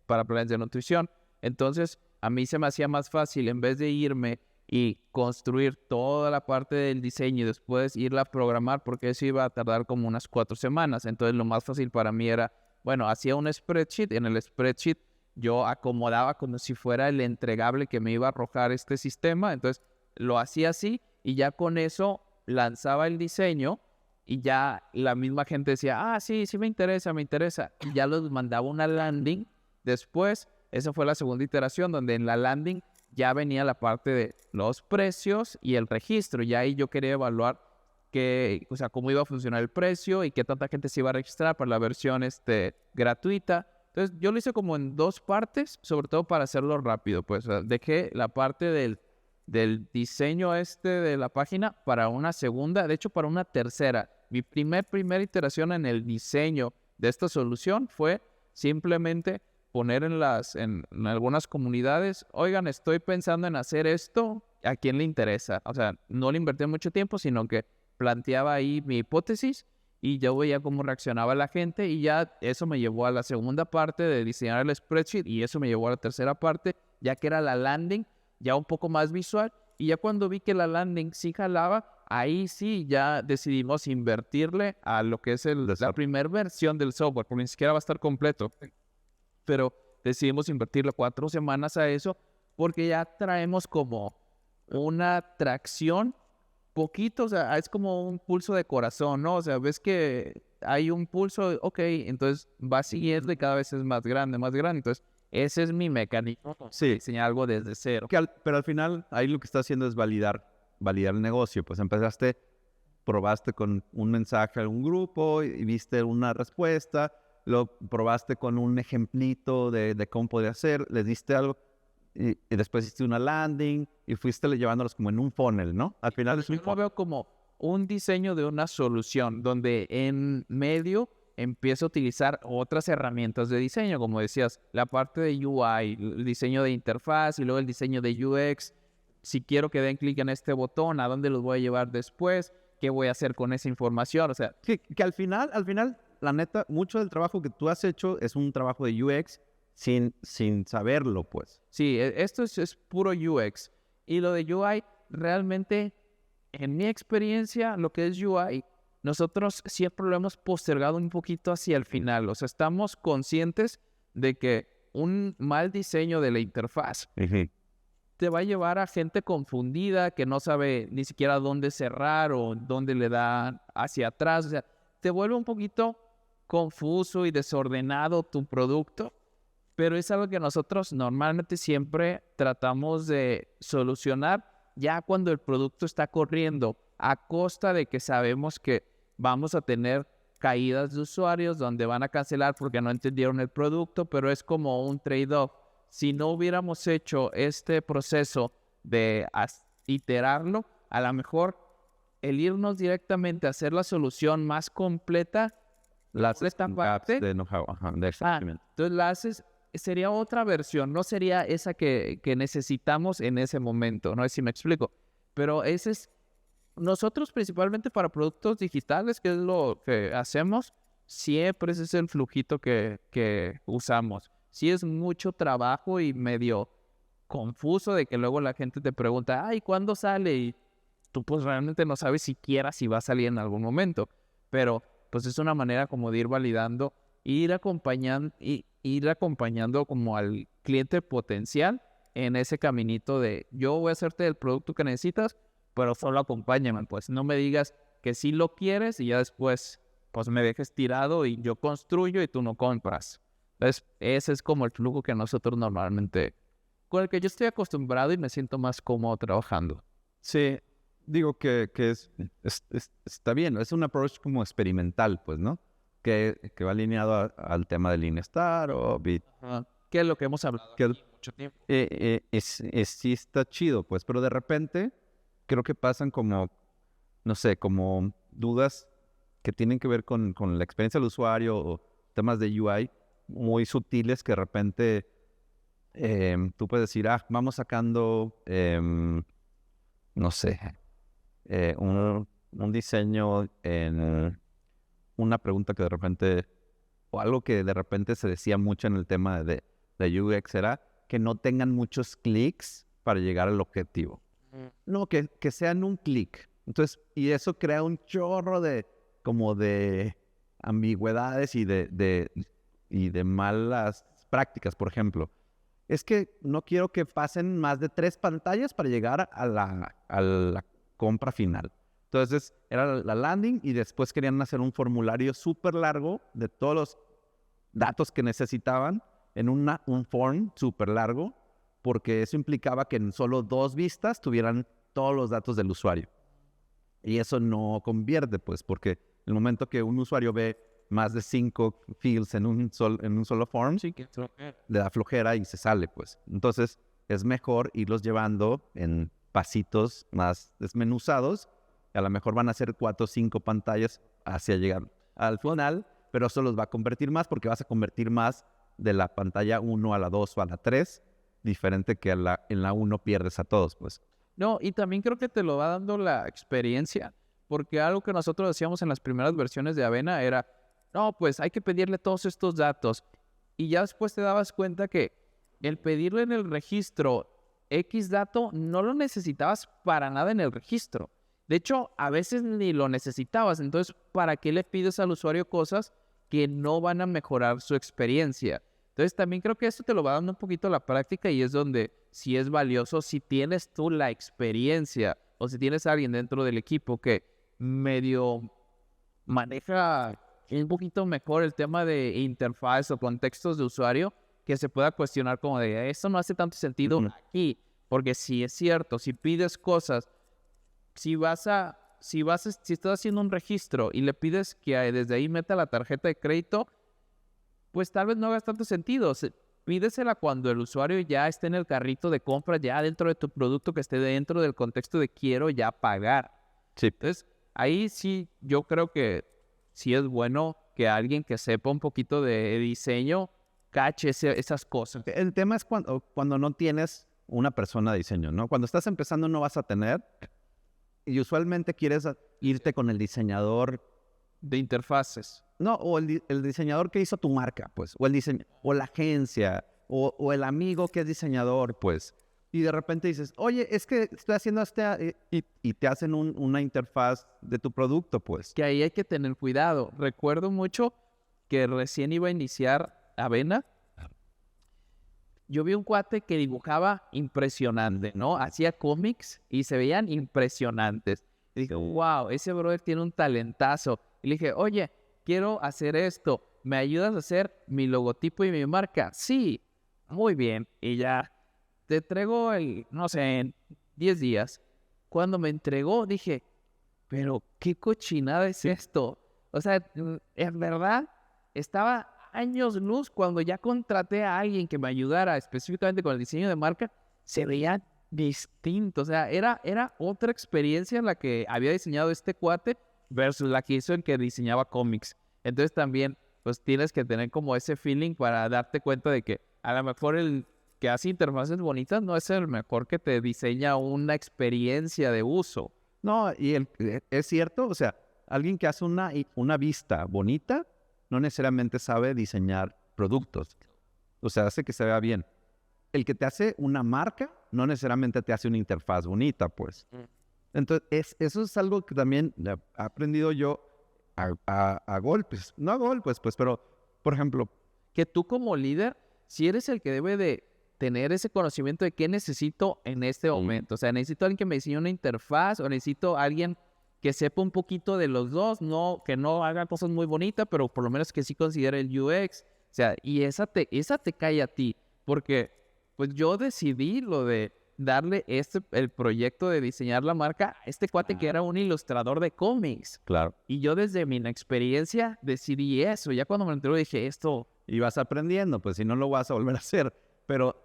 para planes de nutrición. Entonces, a mí se me hacía más fácil, en vez de irme y construir toda la parte del diseño y después irla a programar, porque eso iba a tardar como unas 4 semanas. Entonces, lo más fácil para mí era, bueno, hacía un spreadsheet. En el spreadsheet yo acomodaba como si fuera el entregable que me iba a arrojar este sistema. Entonces, lo hacía así y ya con eso lanzaba el diseño y ya la misma gente decía, sí me interesa. Y ya los mandaba una landing. Después, esa fue la segunda iteración, donde en la landing ya venía la parte de los precios y el registro. Y ahí yo quería evaluar cómo iba a funcionar el precio y qué tanta gente se iba a registrar para la versión gratuita. Entonces, yo lo hice como en 2 partes, sobre todo para hacerlo rápido. Pues dejé la parte del diseño de la página para una segunda, de hecho, para una tercera. Mi primera iteración en el diseño de esta solución fue simplemente poner en algunas comunidades, oigan, estoy pensando en hacer esto, ¿a quién le interesa? O sea, no le invertí mucho tiempo, sino que planteaba ahí mi hipótesis y yo veía cómo reaccionaba la gente y ya eso me llevó a la segunda parte de diseñar el spreadsheet y eso me llevó a la tercera parte, ya que era la landing, ya un poco más visual. Y ya cuando vi que la landing sí jalaba, ahí sí ya decidimos invertirle a lo que es la primera versión del software, porque ni siquiera va a estar completo. Pero decidimos invertirle 4 semanas a eso porque ya traemos como una tracción poquito, o sea, es como un pulso de corazón, ¿no? O sea, ves que hay un pulso, ok, entonces va siguiendo y cada vez es más grande, más grande. Entonces, ese es mi mecanismo, Sí, diseñar algo desde cero. pero al final ahí lo que está haciendo es validar el negocio. Pues empezaste, probaste con un mensaje a algún grupo y viste una respuesta, lo probaste con un ejemplito de cómo podía hacer, les diste algo y después hiciste una landing y fuiste llevándolos como en un funnel, ¿no? Al final es un Yo lo veo como un diseño de una solución donde en medio empiezo a utilizar otras herramientas de diseño, como decías, la parte de UI, el diseño de interfaz y luego el diseño de UX. Si quiero que den clic en este botón, ¿a dónde los voy a llevar después? ¿Qué voy a hacer con esa información? O sea, Sí, que al final, la neta, mucho del trabajo que tú has hecho es un trabajo de UX sin saberlo, pues. sí, esto es puro UX. Y lo de UI, realmente, en mi experiencia, lo que es UI, nosotros siempre lo hemos postergado un poquito hacia el final. O sea, estamos conscientes de que un mal diseño de la interfaz te va a llevar a gente confundida que no sabe ni siquiera dónde cerrar o dónde le da hacia atrás. O sea, te vuelve un poquito confuso y desordenado tu producto, pero es algo que nosotros normalmente siempre tratamos de solucionar ya cuando el producto está corriendo, a costa de que sabemos que vamos a tener caídas de usuarios donde van a cancelar porque no entendieron el producto, pero es como un trade-off. Si no hubiéramos hecho este proceso de iterarlo, a lo mejor el irnos directamente a hacer la solución más completa, Esta parte de know-how, de exactamente. entonces la haces, sería otra versión, no sería esa que necesitamos en ese momento, no sé si me explico, pero ese es, nosotros principalmente para productos digitales, que es lo que hacemos, siempre ese es el flujito que usamos. Sí es mucho trabajo y medio confuso de que luego la gente te pregunta, ay, ¿cuándo sale? Y tú pues realmente no sabes siquiera si va a salir en algún momento, pero pues es una manera como de ir validando, ir acompañando como al cliente potencial en ese caminito de yo voy a hacerte el producto que necesitas, pero solo acompáñame, pues no me digas que sí lo quieres y ya después pues me dejes tirado y yo construyo y tú no compras. Entonces ese es como el flujo que nosotros normalmente, con el que yo estoy acostumbrado y me siento más cómodo trabajando. Sí, digo que está bien, es un approach como experimental, pues, ¿no? Que va alineado al tema del Lean Startup Que es lo que hemos hablado que aquí mucho tiempo. sí está chido, pues, pero de repente creo que pasan como, no sé, como dudas que tienen que ver con la experiencia del usuario o temas de UI muy sutiles que de repente tú puedes decir, vamos sacando, no sé, un diseño en una pregunta que de repente, o algo que de repente se decía mucho en el tema de UX era que no tengan muchos clics para llegar al objetivo. No, que sean un clic. Entonces, y eso crea un chorro como de ambigüedades y de malas prácticas, por ejemplo. Es que no quiero que pasen más de 3 pantallas para llegar a la compra final. Entonces, era la landing y después querían hacer un formulario súper largo de todos los datos que necesitaban en un form súper largo, porque eso implicaba que en solo 2 vistas tuvieran todos los datos del usuario. Y eso no convierte, pues, porque el momento que un usuario ve más de 5 fields en un solo form, Sí, que le da flojera y se sale, pues. Entonces, es mejor irlos llevando en pasitos más desmenuzados. A lo mejor van a ser 4 o 5 pantallas hacia llegar al final, pero eso los va a convertir más porque vas a convertir más de la pantalla 1 a la 2 o a la 3, diferente que en la 1 pierdes a todos, pues. No, y también creo que te lo va dando la experiencia, porque algo que nosotros hacíamos en las primeras versiones de Avena era, no, pues hay que pedirle todos estos datos. Y ya después te dabas cuenta que el pedirle en el registro X dato no lo necesitabas para nada en el registro. De hecho, a veces ni lo necesitabas. Entonces, ¿para qué le pides al usuario cosas que no van a mejorar su experiencia? Entonces, también creo que esto te lo va dando un poquito la práctica y es donde sí es valioso si tienes tú la experiencia o si tienes a alguien dentro del equipo que medio maneja un poquito mejor el tema de interfaz o contextos de usuario, que se pueda cuestionar como de, esto no hace tanto sentido aquí, porque si es cierto, si pides cosas, si estás haciendo un registro y le pides que desde ahí meta la tarjeta de crédito, pues tal vez no hagas tanto sentido. Pídesela cuando el usuario ya esté en el carrito de compra, ya dentro de tu producto, que esté dentro del contexto de quiero ya pagar. Sí. Entonces, ahí sí, yo creo que sí es bueno que alguien que sepa un poquito de diseño cache esas cosas. El tema es cuando no tienes una persona de diseño, ¿no? Cuando estás empezando no vas a tener, y usualmente quieres irte con el diseñador. De interfaces. No, o el diseñador que hizo tu marca, pues, o la agencia, o el amigo que es diseñador, pues. Y de repente dices, oye, es que estoy haciendo y te hacen una interfaz de tu producto, pues. Que ahí hay que tener cuidado. Recuerdo mucho que recién iba a iniciar Avena. Yo vi un cuate que dibujaba impresionante, ¿no? Hacía cómics y se veían impresionantes. Y dije, wow, ese brother tiene un talentazo. Y le dije, oye, quiero hacer esto. ¿Me ayudas a hacer mi logotipo y mi marca? Sí, muy bien. Y ya, te entrego no sé, en 10 días. Cuando me entregó, dije, pero qué cochinada es esto. O sea, en verdad, estaba años luz cuando ya contraté a alguien que me ayudara específicamente con el diseño de marca, se veía distinto. O sea, era otra experiencia en la que había diseñado este cuate versus la que hizo el que diseñaba cómics. Entonces también, pues tienes que tener como ese feeling para darte cuenta de que a lo mejor el que hace interfaces bonitas no es el mejor que te diseña una experiencia de uso. No, es cierto, o sea, alguien que hace una vista bonita no necesariamente sabe diseñar productos. O sea, hace que se vea bien. El que te hace una marca no necesariamente te hace una interfaz bonita, pues. Entonces, eso es algo que también he aprendido yo a golpes. No a golpes, pues, pero, por ejemplo, Que tú como líder, si eres el que debe de tener ese conocimiento de qué necesito en este momento. O sea, necesito alguien que me diseñe una interfaz o necesito alguien que sepa un poquito de los dos, no, que no haga cosas muy bonitas, pero por lo menos que sí considere el UX. O sea, y esa te cae a ti, porque pues yo decidí lo de darle el proyecto de diseñar la marca a este cuate que era un ilustrador de cómics. claro, Y yo desde mi inexperiencia decidí eso. Ya cuando me enteré dije, esto... y vas aprendiendo, pues si no lo vas a volver a hacer. Pero,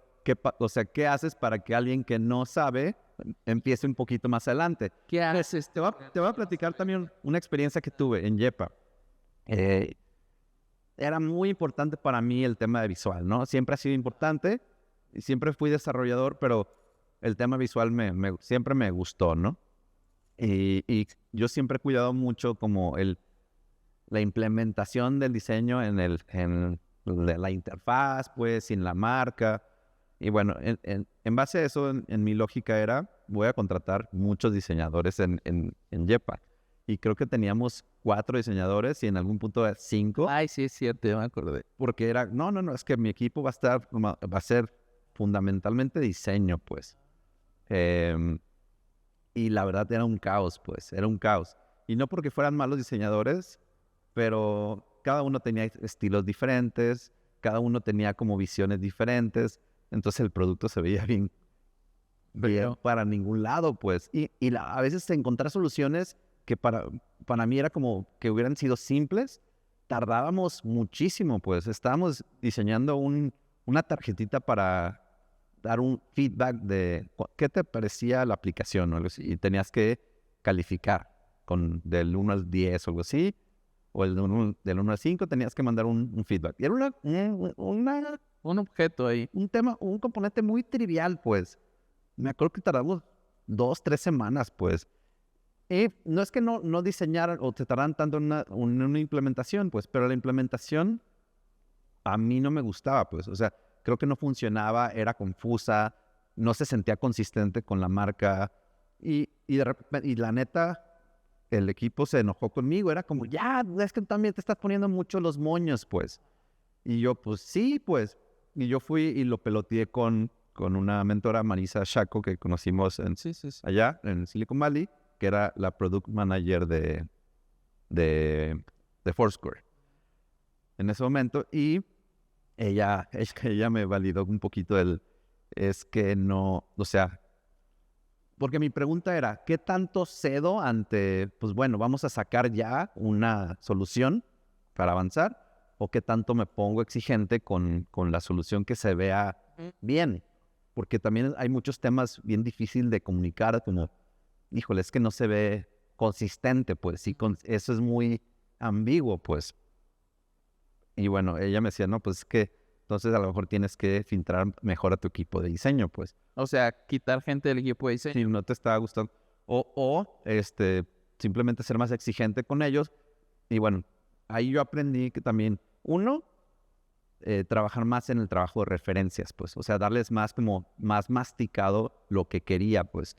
o sea, ¿qué haces para que alguien que no sabe empiece un poquito más adelante? ¿Qué haces? Te voy a platicar también una experiencia que tuve en Yepa. Era muy importante para mí el tema de visual, ¿no? Siempre ha sido importante y siempre fui desarrollador, pero el tema visual siempre me gustó, ¿no? Y yo siempre he cuidado mucho como la implementación del diseño en la interfaz, pues, sin la marca. Y bueno, en base a eso, en mi lógica era, voy a contratar muchos diseñadores en Yepa. Y creo que teníamos 4 diseñadores y en algún punto 5. Ay, sí, es cierto, yo me acordé. Porque era, no, es que mi equipo va a ser fundamentalmente diseño, pues. Y la verdad era un caos, pues, era un caos. Y no porque fueran malos diseñadores, pero cada uno tenía estilos diferentes, cada uno tenía como visiones diferentes, entonces el producto se veía bien para ningún lado, pues. Y a veces encontrar soluciones que para mí era como que hubieran sido simples, tardábamos muchísimo, pues. Estábamos diseñando una tarjetita para dar un feedback de qué te parecía la aplicación o algo así. Y tenías que calificar del 1 al 10 o algo así. O del 1 al 5 tenías que mandar un feedback. Y era Un objeto ahí. un componente muy trivial, pues. Me acuerdo que tardamos 2, 3 semanas, pues. Y no es que no diseñaran o te tardaran tanto en una implementación, pues, pero la implementación a mí no me gustaba, pues. O sea, creo que no funcionaba, era confusa, no se sentía consistente con la marca. Y de repente, y la neta, el equipo se enojó conmigo. Era como, ya, es que también te estás poniendo mucho los moños, pues. Y yo, pues, sí, pues. Y yo fui y lo peloteé con una mentora, Marisa Shaco, que conocimos Sí. allá en Silicon Valley, que era la product manager de Foursquare en ese momento. Y ella me validó un poquito es que no, o sea, porque mi pregunta era, ¿qué tanto cedo ante, pues bueno, vamos a sacar ya una solución para avanzar? ¿O qué tanto me pongo exigente con la solución que se vea bien? Porque también hay muchos temas bien difíciles de comunicar, como, híjole, es que no se ve consistente, pues, y eso es muy ambiguo, pues. Y bueno, ella me decía, no, pues es que entonces a lo mejor tienes que filtrar mejor a tu equipo de diseño, pues. O sea, quitar gente del equipo de diseño. Si no te está gustando. O simplemente ser más exigente con ellos. Y bueno, ahí yo aprendí que también, trabajar más en el trabajo de referencias, pues. O sea, darles más masticado lo que quería, pues.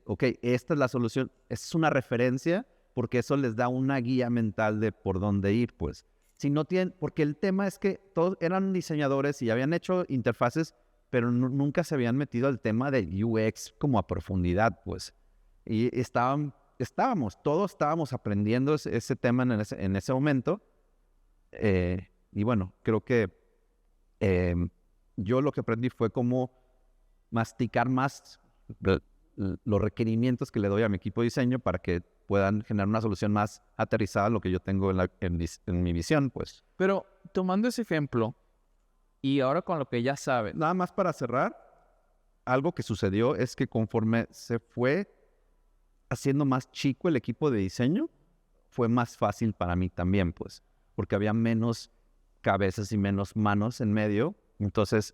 Ok, esta es la solución. Esta es una referencia porque eso les da una guía mental de por dónde ir, pues. Si no tienen, porque el tema es que todos eran diseñadores y habían hecho interfaces, pero nunca se habían metido al tema de UX como a profundidad, pues. Y todos estábamos aprendiendo ese tema en ese momento. Y bueno, creo que yo lo que aprendí fue cómo masticar más los requerimientos que le doy a mi equipo de diseño para que puedan generar una solución más aterrizada a lo que yo tengo en mi visión, pues. Pero tomando ese ejemplo, y ahora con lo que ya sabes, Nada más para cerrar, algo que sucedió es que conforme se fue haciendo más chico el equipo de diseño, fue más fácil para mí también, pues, porque había menos cabezas y menos manos en medio, entonces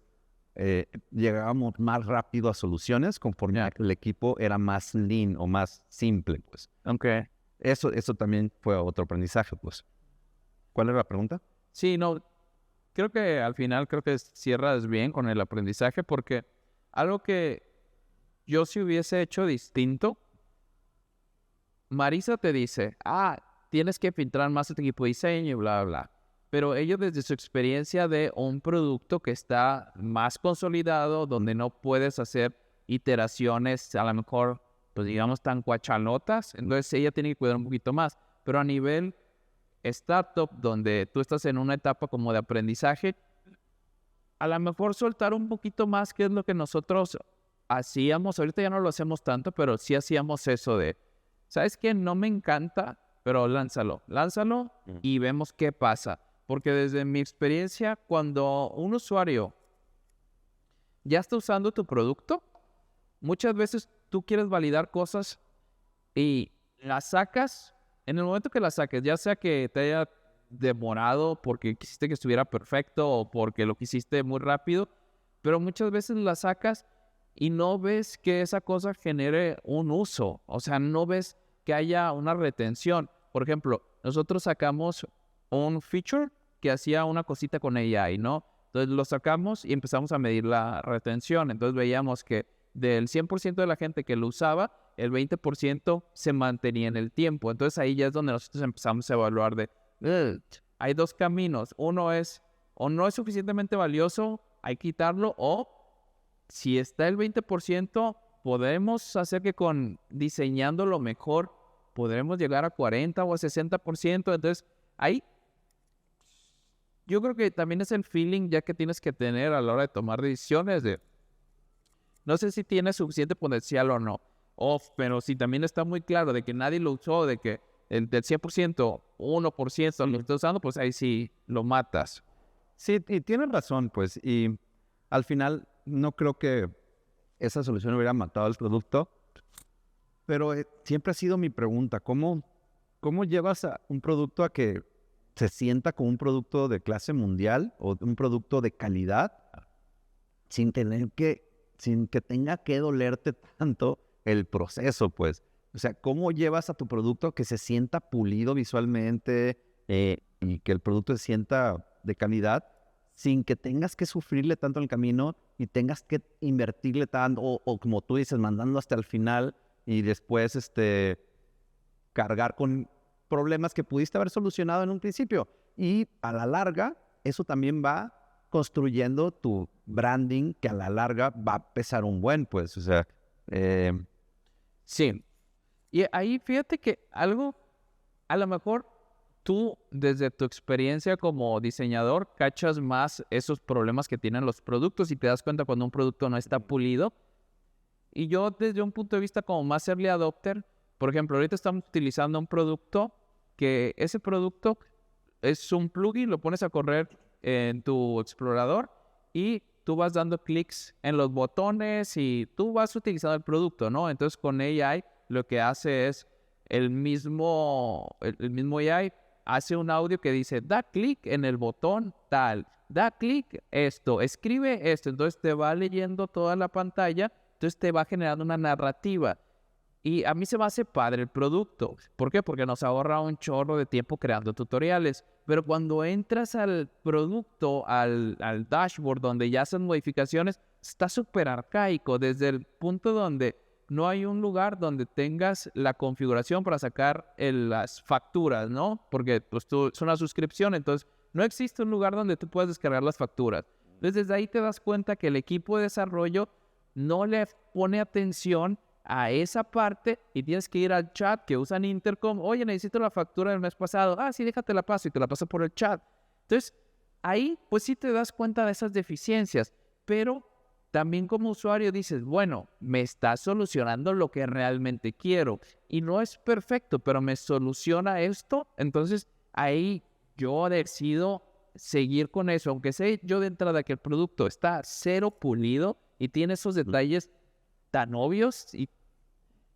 llegábamos más rápido a soluciones conforme el equipo era más lean o más simple, pues. aunque Eso también fue otro aprendizaje, pues. ¿Cuál era la pregunta? sí, no, creo que al final cierras bien con el aprendizaje porque algo que yo si hubiese hecho distinto, Marisa te dice, tienes que filtrar más a tu equipo de diseño y bla, bla, bla. Pero ellos desde su experiencia de un producto que está más consolidado, donde no puedes hacer iteraciones a lo mejor, pues digamos, tan cuachalotas, entonces ella tiene que cuidar un poquito más. Pero a nivel startup, donde tú estás en una etapa como de aprendizaje, a lo mejor soltar un poquito más, que es lo que nosotros hacíamos. Ahorita ya no lo hacemos tanto, pero sí hacíamos eso de, ¿sabes qué? No me encanta, pero lánzalo y vemos qué pasa. Porque desde mi experiencia, cuando un usuario ya está usando tu producto, muchas veces tú quieres validar cosas y las sacas. En el momento que las saques, ya sea que te haya demorado porque quisiste que estuviera perfecto o porque lo quisiste muy rápido, pero muchas veces las sacas y no ves que esa cosa genere un uso. O sea, no ves que haya una retención. Por ejemplo, nosotros sacamos un feature que hacía una cosita con AI, ¿no? Entonces lo sacamos y empezamos a medir la retención. Entonces veíamos que del 100% de la gente que lo usaba, el 20% se mantenía en el tiempo. Entonces ahí ya es donde nosotros empezamos a evaluar hay dos caminos. Uno es, o no es suficientemente valioso, hay que quitarlo, o si está el 20%, podemos hacer que diseñándolo mejor, podremos llegar a 40 o a 60%. Entonces ahí yo creo que también es el feeling ya que tienes que tener a la hora de tomar decisiones de no sé si tiene suficiente potencial o no. Pero si también está muy claro de que nadie lo usó, de que del 100%, 1% lo estás usando, pues ahí sí lo matas. Sí, y tienes razón, pues, y al final no creo que esa solución hubiera matado el producto, pero siempre ha sido mi pregunta, ¿cómo llevas a un producto a que se sienta como un producto de clase mundial o un producto de calidad sin que tenga que dolerte tanto el proceso, pues? O sea, ¿cómo llevas a tu producto que se sienta pulido visualmente y que el producto se sienta de calidad sin que tengas que sufrirle tanto en el camino y tengas que invertirle tanto o como tú dices, mandando hasta el final y después cargar con problemas que pudiste haber solucionado en un principio? Y a la larga, eso también va construyendo tu branding, que a la larga va a pesar un buen, pues, o sea... Sí. Y ahí fíjate que algo, a lo mejor tú desde tu experiencia como diseñador cachas más esos problemas que tienen los productos y te das cuenta cuando un producto no está pulido. Y yo desde un punto de vista como más early adopter, por ejemplo, ahorita estamos utilizando un producto que ese producto es un plugin, lo pones a correr en tu explorador y tú vas dando clics en los botones y tú vas utilizando el producto, ¿no? Entonces con AI lo que hace es el mismo AI hace un audio que dice, da clic en el botón tal, da clic esto, escribe esto, entonces te va leyendo toda la pantalla, entonces te va generando una narrativa. Y a mí se me hace padre el producto. ¿Por qué? Porque nos ahorra un chorro de tiempo creando tutoriales. Pero cuando entras al producto, al dashboard, donde ya hacen modificaciones, está súper arcaico. Desde el punto donde no hay un lugar donde tengas la configuración para sacar las facturas, ¿no? Porque pues, es una suscripción, entonces no existe un lugar donde tú puedas descargar las facturas. Entonces desde ahí te das cuenta que el equipo de desarrollo no le pone atención a esa parte y tienes que ir al chat que usan Intercom. Oye, necesito la factura del mes pasado. Ah, sí, déjate la paso y te la paso por el chat. Entonces, ahí pues sí te das cuenta de esas deficiencias, pero también como usuario dices, bueno, me está solucionando lo que realmente quiero y no es perfecto, pero me soluciona esto. Entonces, ahí yo decido seguir con eso, aunque sé yo de entrada que el producto está cero pulido y tiene esos detalles tan obvios y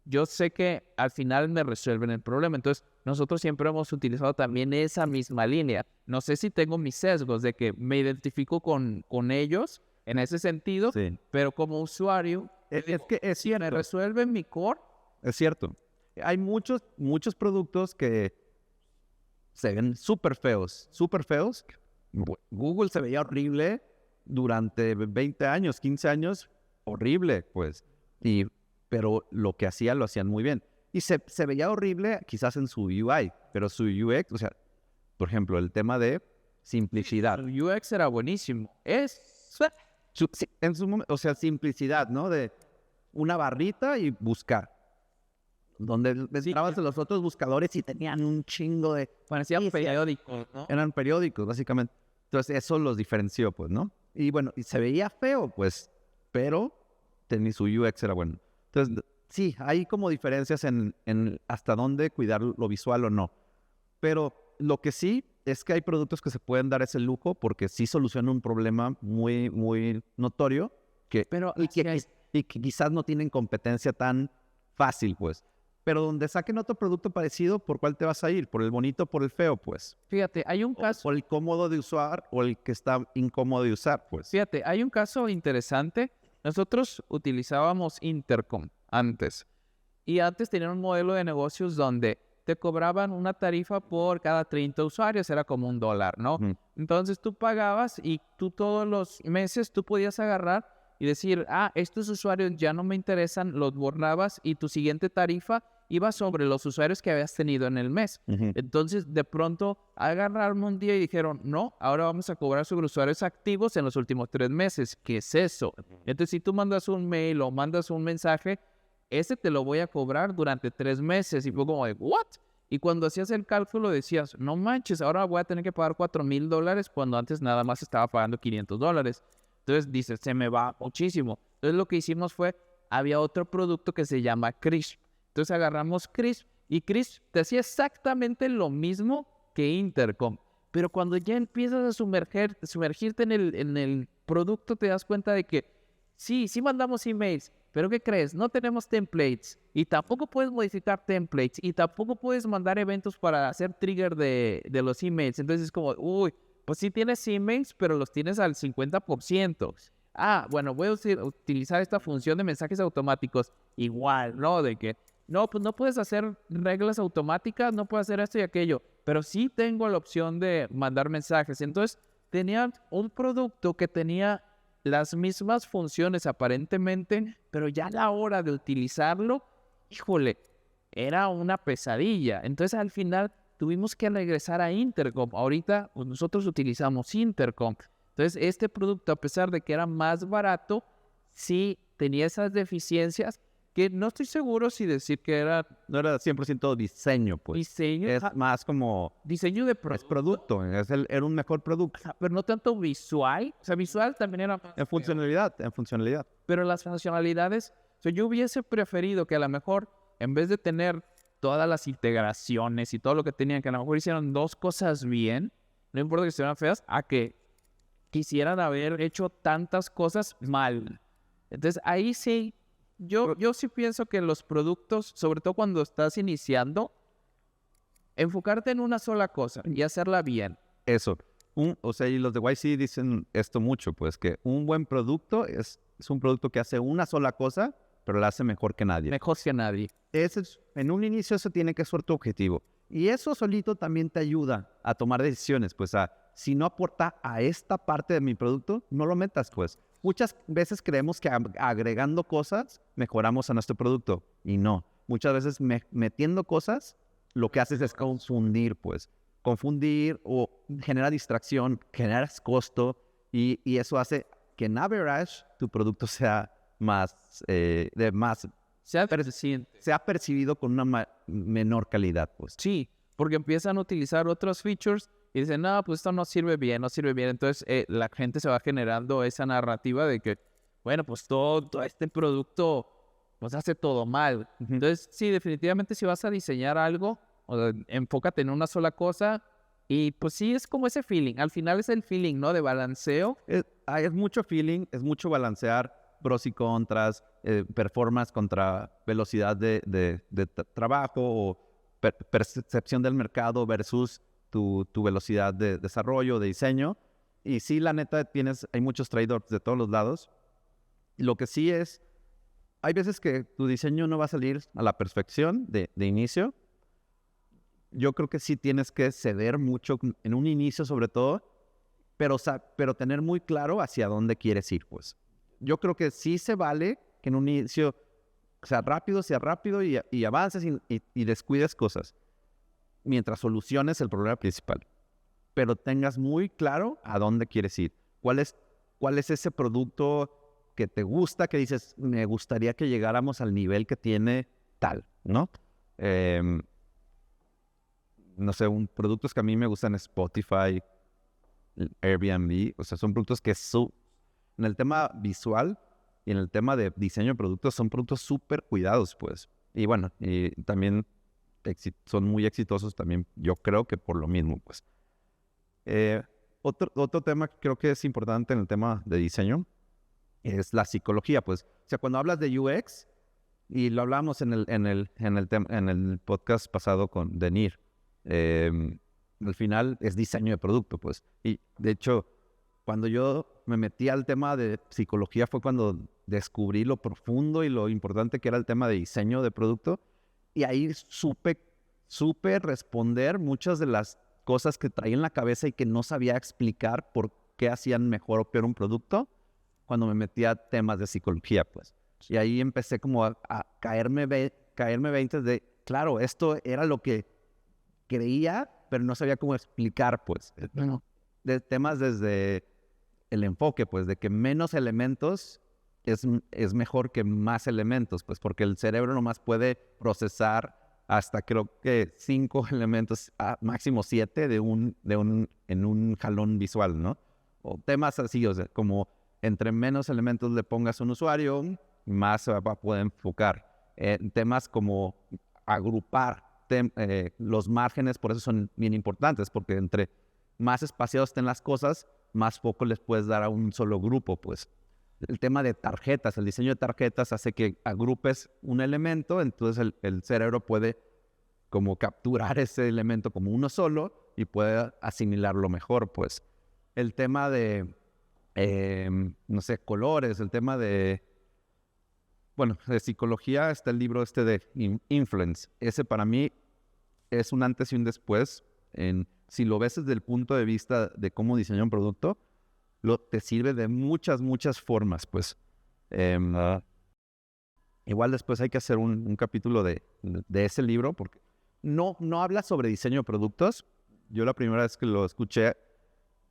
yo sé que al final me resuelven el problema. Entonces, nosotros siempre hemos utilizado también esa misma línea. No sé si tengo mis sesgos de que me identifico con ellos en ese sentido, Sí. pero como usuario, Es que es si me cierto. resuelven mi core, Es cierto. Hay muchos productos que se ven súper feos, súper feos. Google se veía horrible durante 20 años, 15 años, horrible, pues. Pero lo que hacían, lo hacían muy bien. Y se veía horrible quizás en su UI, pero su UX, o sea, por ejemplo, el tema de simplicidad. el UX era buenísimo. O sea, simplicidad, ¿no? De una barrita y buscar. Donde entrabas en los otros buscadores y tenían un chingo de... Parecían periódicos, ¿no? Eran periódicos, básicamente. Entonces, eso los diferenció, pues, ¿no? Y bueno, y se veía feo, pues, pero su UX era bueno. Entonces, sí, hay como diferencias en hasta dónde cuidar lo visual o no. Pero lo que sí es que hay productos que se pueden dar ese lujo porque sí solucionan un problema muy, muy notorio y que quizás no tienen competencia tan fácil, pues. Pero donde saquen otro producto parecido, ¿por cuál te vas a ir? ¿Por el bonito o por el feo, pues? Fíjate, hay un caso... O el cómodo de usar o el que está incómodo de usar, pues. Fíjate, hay un caso interesante. Nosotros utilizábamos Intercom antes. Y antes tenían un modelo de negocios donde te cobraban una tarifa por cada 30 usuarios. Era como $1, ¿no? Entonces tú pagabas y tú todos los meses tú podías agarrar y decir, estos usuarios ya no me interesan, los borrabas y tu siguiente tarifa iba sobre los usuarios que habías tenido en el mes. Entonces, de pronto, agarraron un día y dijeron, no, ahora vamos a cobrar sobre usuarios activos en los últimos 3 meses. ¿Qué es eso? Entonces, si tú mandas un mail o mandas un mensaje, ese te lo voy a cobrar durante 3 meses. Y fue como de, ¿what? Y cuando hacías el cálculo decías, no manches, ahora voy a tener que pagar $4,000 cuando antes nada más estaba pagando $500. Entonces dices, se me va muchísimo. Entonces lo que hicimos fue, había otro producto que se llama Crisp. Entonces agarramos Crisp Y Chris te hacía exactamente lo mismo que Intercom. Pero cuando ya empiezas a sumergirte en el producto, te das cuenta de que sí mandamos emails, pero ¿qué crees? No tenemos templates y tampoco puedes modificar templates y tampoco puedes mandar eventos para hacer trigger de los emails. Entonces es como, uy, pues sí tienes emails, pero los tienes al 50%. Ah, bueno, voy a utilizar esta función de mensajes automáticos. Igual, ¿no? De que, no, pues no puedes hacer reglas automáticas, no puedes hacer esto y aquello, pero sí tengo la opción de mandar mensajes. Entonces, tenía un producto que tenía las mismas funciones aparentemente, pero ya a la hora de utilizarlo, híjole, era una pesadilla. Entonces, al final, tuvimos que regresar a Intercom. Ahorita, pues, nosotros utilizamos Intercom. Entonces, este producto, a pesar de que era más barato, sí tenía esas deficiencias que no estoy seguro si decir que era No era 100% diseño, pues. diseño, Es más como... diseño de Es producto, era un mejor producto. pero no tanto visual. O sea, visual también era más En funcionalidad. pero las funcionalidades, o sea, yo hubiese preferido que a lo mejor, en vez de tener todas las integraciones y todo lo que tenían, que a lo mejor hicieran dos cosas bien, no importa que estuvieran feas, a que quisieran haber hecho tantas cosas mal. Entonces, ahí sí, yo sí pienso que los productos, sobre todo cuando estás iniciando, enfocarte en una sola cosa y hacerla bien. Eso. O sea, y los de YC dicen esto mucho, pues, que un buen producto es un producto que hace una sola cosa, pero la hace mejor que nadie. Mejor que nadie. En un inicio eso tiene que ser tu objetivo. Y eso solito también te ayuda a tomar decisiones, pues, si no aporta a esta parte de mi producto, no lo metas, pues. Muchas veces creemos que agregando cosas mejoramos a nuestro producto, y no. Muchas veces metiendo cosas, lo que haces es confundir, pues. Confundir o genera distracción, generas costo, y eso hace que en average tu producto sea Sea eficiente. sea percibido con una menor calidad, pues. Sí, porque empiezan a utilizar otros features y dicen, no, pues esto no sirve bien. Entonces la gente se va generando esa narrativa de que, bueno, pues todo este producto pues hace todo mal. Entonces, sí, definitivamente si vas a diseñar algo, o sea, enfócate en una sola cosa y pues sí, es como ese feeling. Al final es el feeling, ¿no? De balanceo. Es mucho feeling, es mucho balancear pros y contras, performance contra velocidad de trabajo o percepción del mercado versus tu velocidad de desarrollo, de diseño. Y sí, la neta, hay muchos trade-offs de todos los lados. Lo que sí es, hay veces que tu diseño no va a salir a la perfección de inicio. Yo creo que sí tienes que ceder mucho en un inicio sobre todo, pero tener muy claro hacia dónde quieres ir, pues. Yo creo que sí se vale que en un inicio sea rápido y avances y descuides cosas mientras soluciones el problema principal. Pero tengas muy claro a dónde quieres ir. ¿Cuál es ese producto que te gusta, que dices, me gustaría que llegáramos al nivel que tiene tal, ¿no? No sé, productos que a mí me gustan, Spotify, Airbnb, o sea, son productos que en el tema visual y en el tema de diseño de productos son productos súper cuidados, pues. Y bueno, y también son muy exitosos también, yo creo que por lo mismo, pues. Otro tema que creo que es importante en el tema de diseño es la psicología, pues. O sea, cuando hablas de UX, y lo hablamos en el podcast pasado con Denir, al final es diseño de producto, pues. Y de hecho, cuando yo me metí al tema de psicología fue cuando descubrí lo profundo y lo importante que era el tema de diseño de producto. Y ahí supe responder muchas de las cosas que traía en la cabeza y que no sabía explicar por qué hacían mejor o peor un producto cuando me metí a temas de psicología, pues. Y ahí empecé como a caerme 20 de, claro, esto era lo que creía, pero no sabía cómo explicar, pues. Bueno, De temas desde el enfoque, pues, de que menos elementos es mejor que más elementos, pues, porque el cerebro nomás puede procesar hasta creo que 5 elementos, máximo 7 en un jalón visual, ¿no? O temas así, o sea, como entre menos elementos le pongas a un usuario, más se va a poder enfocar. Temas como agrupar los márgenes por eso son bien importantes, porque entre más espaciados estén las cosas, más foco les puedes dar a un solo grupo, pues. El tema de tarjetas, el diseño de tarjetas hace que agrupes un elemento, entonces el cerebro puede como capturar ese elemento como uno solo y puede asimilarlo mejor, pues. El tema de, no sé, colores, el tema de, bueno, de psicología está el libro este de Influence. Ese para mí es un antes y un después. Si lo ves desde el punto de vista de cómo diseñar un producto, te sirve de muchas, muchas formas, pues. Igual después hay que hacer un capítulo de ese libro, porque no habla sobre diseño de productos. Yo la primera vez que lo escuché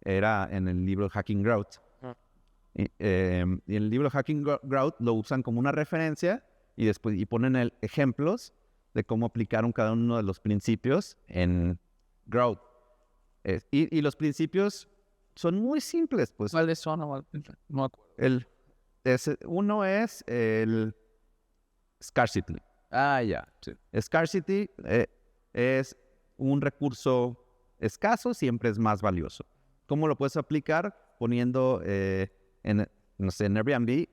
era en el libro Hacking Growth. Y en el libro Hacking Growth lo usan como una referencia y después ponen ejemplos de cómo aplicaron cada uno de los principios en Growth. Y los principios son muy simples, pues. ¿Cuáles son? No me acuerdo. Uno es el scarcity. Ah, ya. Sí. Scarcity es un recurso escaso, siempre es más valioso. ¿Cómo lo puedes aplicar? Poniendo no sé, en Airbnb,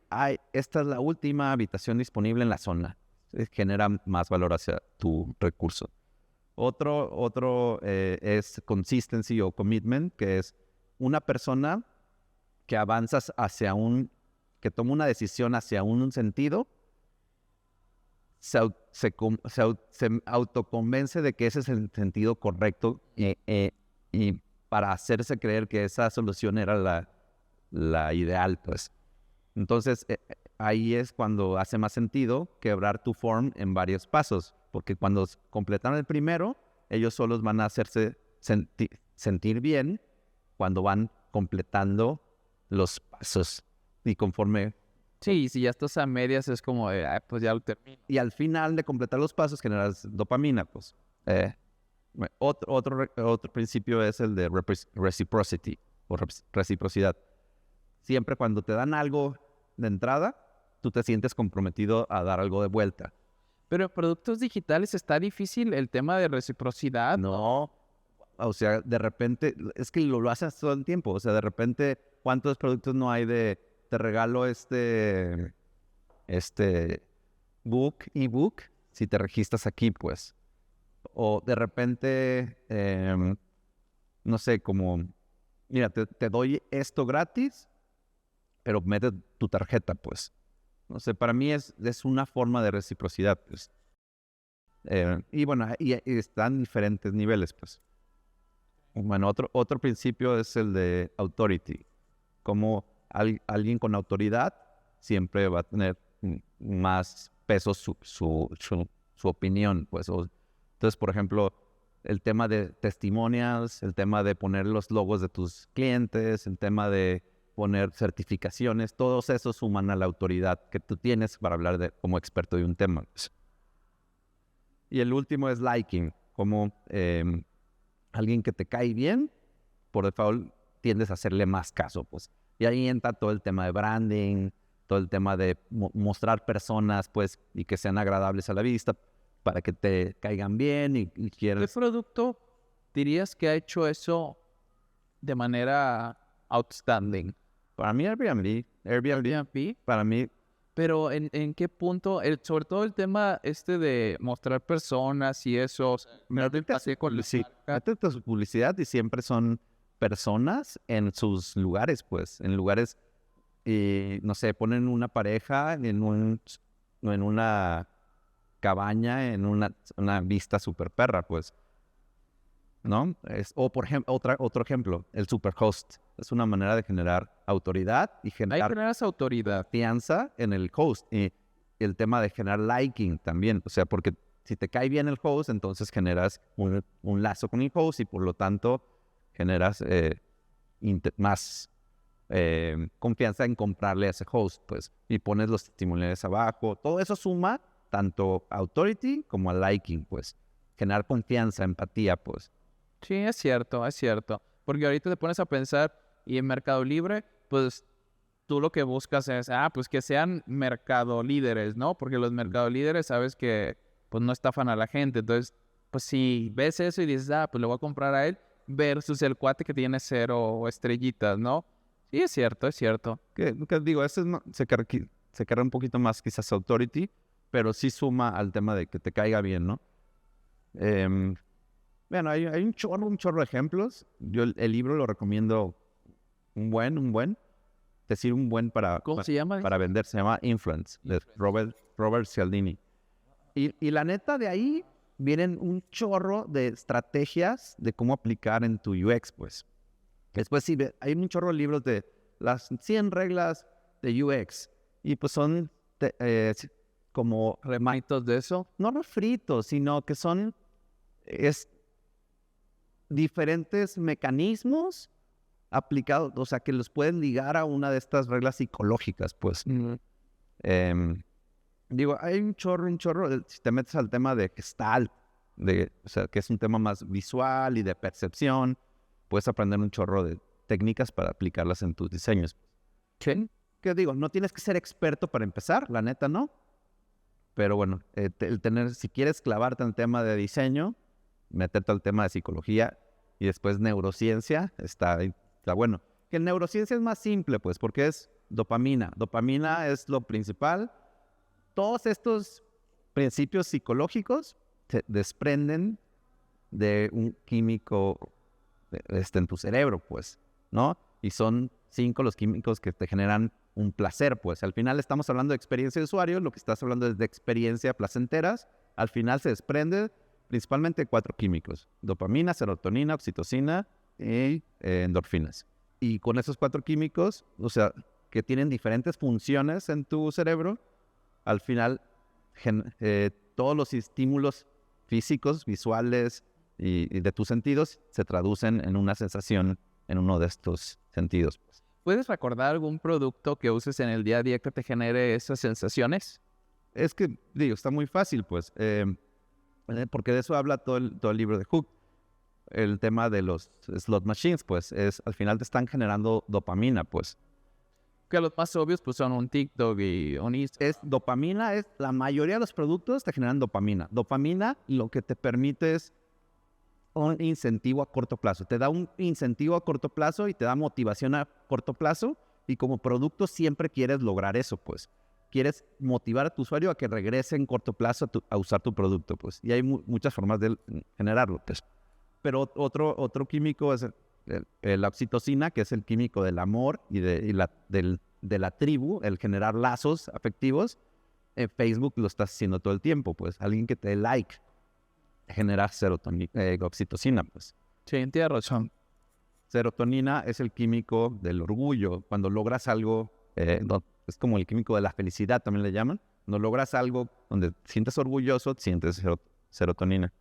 esta es la última habitación disponible en la zona. Genera más valor hacia tu recurso. Otro es consistency o commitment, que es una persona que avanzas que toma una decisión hacia un sentido, se autoconvence de que ese es el sentido correcto y para hacerse creer que esa solución era la ideal, pues. Entonces, ahí es cuando hace más sentido quebrar tu form en varios pasos, porque cuando completan el primero, ellos solos van a hacerse sentir bien cuando van completando los pasos y conforme... Sí, si ya estás a medias es como, pues ya lo termino. Y al final de completar los pasos generas dopamina, pues. Otro principio es el de reciprocity o reciprocidad. Siempre cuando te dan algo de entrada, tú te sientes comprometido a dar algo de vuelta. Pero en productos digitales está difícil el tema de reciprocidad. No, o sea, de repente, es que lo haces todo el tiempo. O sea, de repente, ¿cuántos productos no hay te regalo este ebook si te registras aquí, pues? O de repente, no sé, como, mira, te doy esto gratis, pero mete tu tarjeta, pues. No sé, para mí es una forma de reciprocidad, pues. Y bueno, y están diferentes niveles, pues. Bueno, otro principio es el de authority. Como alguien con autoridad siempre va a tener más peso su opinión, pues. Entonces, por ejemplo, el tema de testimonials, el tema de poner los logos de tus clientes, el tema de poner certificaciones, todos esos suman a la autoridad que tú tienes para hablar como experto de un tema. Y el último es liking, como alguien que te cae bien, por default tiendes a hacerle más caso, pues. Y ahí entra todo el tema de branding, todo el tema de mostrar personas, pues, y que sean agradables a la vista para que te caigan bien y quieras. ¿Qué producto dirías que ha hecho eso de manera outstanding? Para mí Airbnb, para mí. Pero ¿en qué punto? Sobre todo el tema de mostrar personas y eso. Me pasé con la Mete su publicidad y siempre son personas en sus lugares, pues. En lugares, no sé, ponen una pareja en una cabaña, en una vista super perra, pues. ¿No? O por ejemplo, otro ejemplo, el Superhost. Es una manera de generar autoridad y generar autoridad, confianza en el host. Y el tema de generar liking también. O sea, porque si te cae bien el host, entonces generas un lazo con el host y por lo tanto generas más confianza en comprarle a ese host, pues. Y pones los testimoniales abajo. Todo eso suma tanto authority como a liking, pues. Generar confianza, empatía, pues. Sí, es cierto. Porque ahorita te pones a pensar y en Mercado Libre, pues tú lo que buscas es, pues que sean mercado líderes, ¿no? Porque los mercado líderes sabes que pues no estafan a la gente. Entonces pues si ves eso y dices, pues le voy a comprar a él, versus el cuate que tiene 0 estrellitas, ¿no? Sí, es cierto, es cierto. Que digo, ese es se carga un poquito más quizás authority, pero sí suma al tema de que te caiga bien, ¿no? Bueno, hay un chorro de ejemplos. Yo el libro lo recomiendo un buen. Decir un buen ¿Cómo se llama? para vender. Se llama Influence, de Robert Cialdini. Y la neta, de ahí vienen un chorro de estrategias de cómo aplicar en tu UX, pues. Después sí, hay un chorro de libros de las 100 reglas de UX. Y pues son como... Remitos de eso. No refritos, sino que son diferentes mecanismos aplicados, o sea, que los pueden ligar a una de estas reglas psicológicas, pues. Digo, hay un chorro, si te metes al tema de Gestalt, o sea, que es un tema más visual y de percepción, puedes aprender un chorro de técnicas para aplicarlas en tus diseños. ¿Qué? ¿Qué digo? No tienes que ser experto para empezar, la neta, ¿no? Pero bueno, si quieres clavarte en el tema de diseño, meterte al tema de psicología y después neurociencia, está bueno. Que en neurociencia es más simple, pues, porque es dopamina. Dopamina es lo principal. Todos estos principios psicológicos se desprenden de un químico en tu cerebro, pues, ¿no? Y son 5 los químicos que te generan un placer, pues. Al final estamos hablando de experiencia de usuario, lo que estás hablando es de experiencia placenteras. Al final se desprende principalmente de 4 químicos: dopamina, serotonina, oxitocina y endorfinas. Y con esos 4 químicos, o sea, que tienen diferentes funciones en tu cerebro, al final todos los estímulos físicos, visuales y de tus sentidos se traducen en una sensación en uno de estos sentidos, pues. ¿Puedes recordar algún producto que uses en el día a día que te genere esas sensaciones? Es que, digo, está muy fácil, pues, porque de eso habla todo el libro de Hook. El tema de los slot machines, pues, al final te están generando dopamina, pues. Que los más obvios, pues, son un TikTok y un Instagram. La mayoría de los productos te generan dopamina. Dopamina lo que te permite es un incentivo a corto plazo. Te da un incentivo a corto plazo y te da motivación a corto plazo, y como producto siempre quieres lograr eso, pues. Quieres motivar a tu usuario a que regrese en corto plazo a usar tu producto, pues. Y hay muchas formas de generarlo, pues. Pero otro químico es la oxitocina, que es el químico del amor y de la tribu, el generar lazos afectivos. En Facebook lo estás haciendo todo el tiempo, pues. Alguien que te dé like genera oxitocina, pues. Sí, tienes razón. Serotonina es el químico del orgullo. Cuando logras algo, es como el químico de la felicidad, también le llaman. Cuando logras algo donde te sientes orgulloso, sientes serotonina.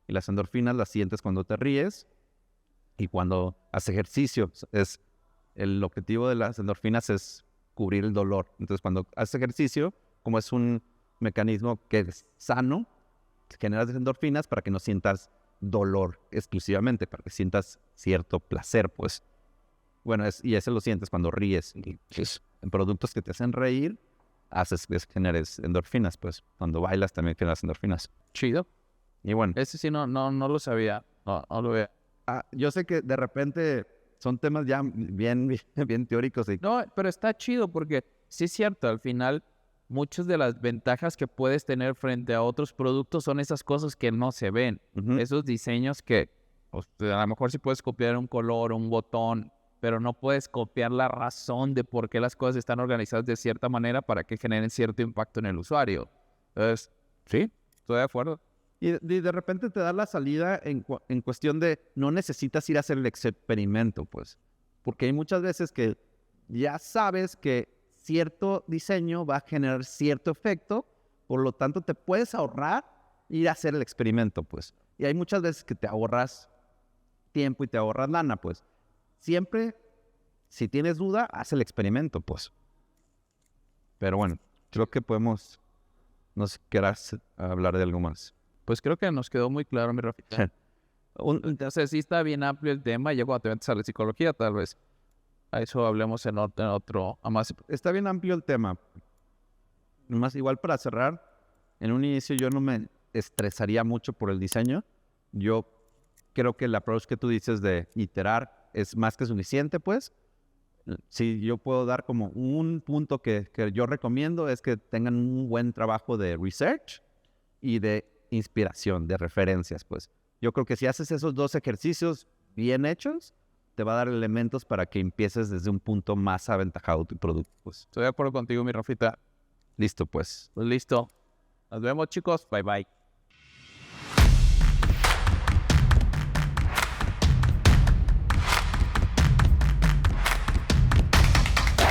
Y las endorfinas las sientes cuando te ríes y cuando haces ejercicio. El objetivo de las endorfinas es cubrir el dolor. Entonces, cuando haces ejercicio, como es un mecanismo que es sano, generas endorfinas para que no sientas dolor exclusivamente, para que sientas cierto placer, pues. Bueno, y ese lo sientes cuando ríes. En productos que te hacen reír, generas endorfinas, pues. Cuando bailas también generas endorfinas. Chido. Y bueno. Ese sí no lo sabía. No lo veía. Yo sé que de repente son temas ya bien teóricos. No, pero está chido porque sí es cierto, al final muchas de las ventajas que puedes tener frente a otros productos son esas cosas que no se ven. Uh-huh. Esos diseños que a lo mejor sí puedes copiar un color, un botón, pero no puedes copiar la razón de por qué las cosas están organizadas de cierta manera para que generen cierto impacto en el usuario. Entonces, sí, estoy de acuerdo. Y de repente te da la salida en cuestión de no necesitas ir a hacer el experimento, pues. Porque hay muchas veces que ya sabes que cierto diseño va a generar cierto efecto, por lo tanto te puedes ahorrar ir a hacer el experimento, pues. Y hay muchas veces que te ahorras tiempo y te ahorras lana, pues. Siempre, si tienes duda, haz el experimento, pues. Pero bueno, creo que podemos, no sé, querrás hablar de algo más. Pues creo que nos quedó muy claro, mi Rafita. Entonces sí está bien amplio el tema, y ya cuando te metes a la psicología, tal vez a eso hablemos en otro. Además, está bien amplio el tema. Nomás igual para cerrar, en un inicio yo no me estresaría mucho por el diseño. yo creo que el approach que tú dices de iterar es más que suficiente, pues. Si yo puedo dar como un punto que yo recomiendo es que tengan un buen trabajo de research y de inspiración, de referencias, pues. Yo creo que si haces esos dos ejercicios bien hechos, te va a dar elementos para que empieces desde un punto más aventajado tu producto, pues. Estoy de acuerdo contigo, mi Rafita. Listo, pues. Pues listo. Nos vemos, chicos. Bye, bye.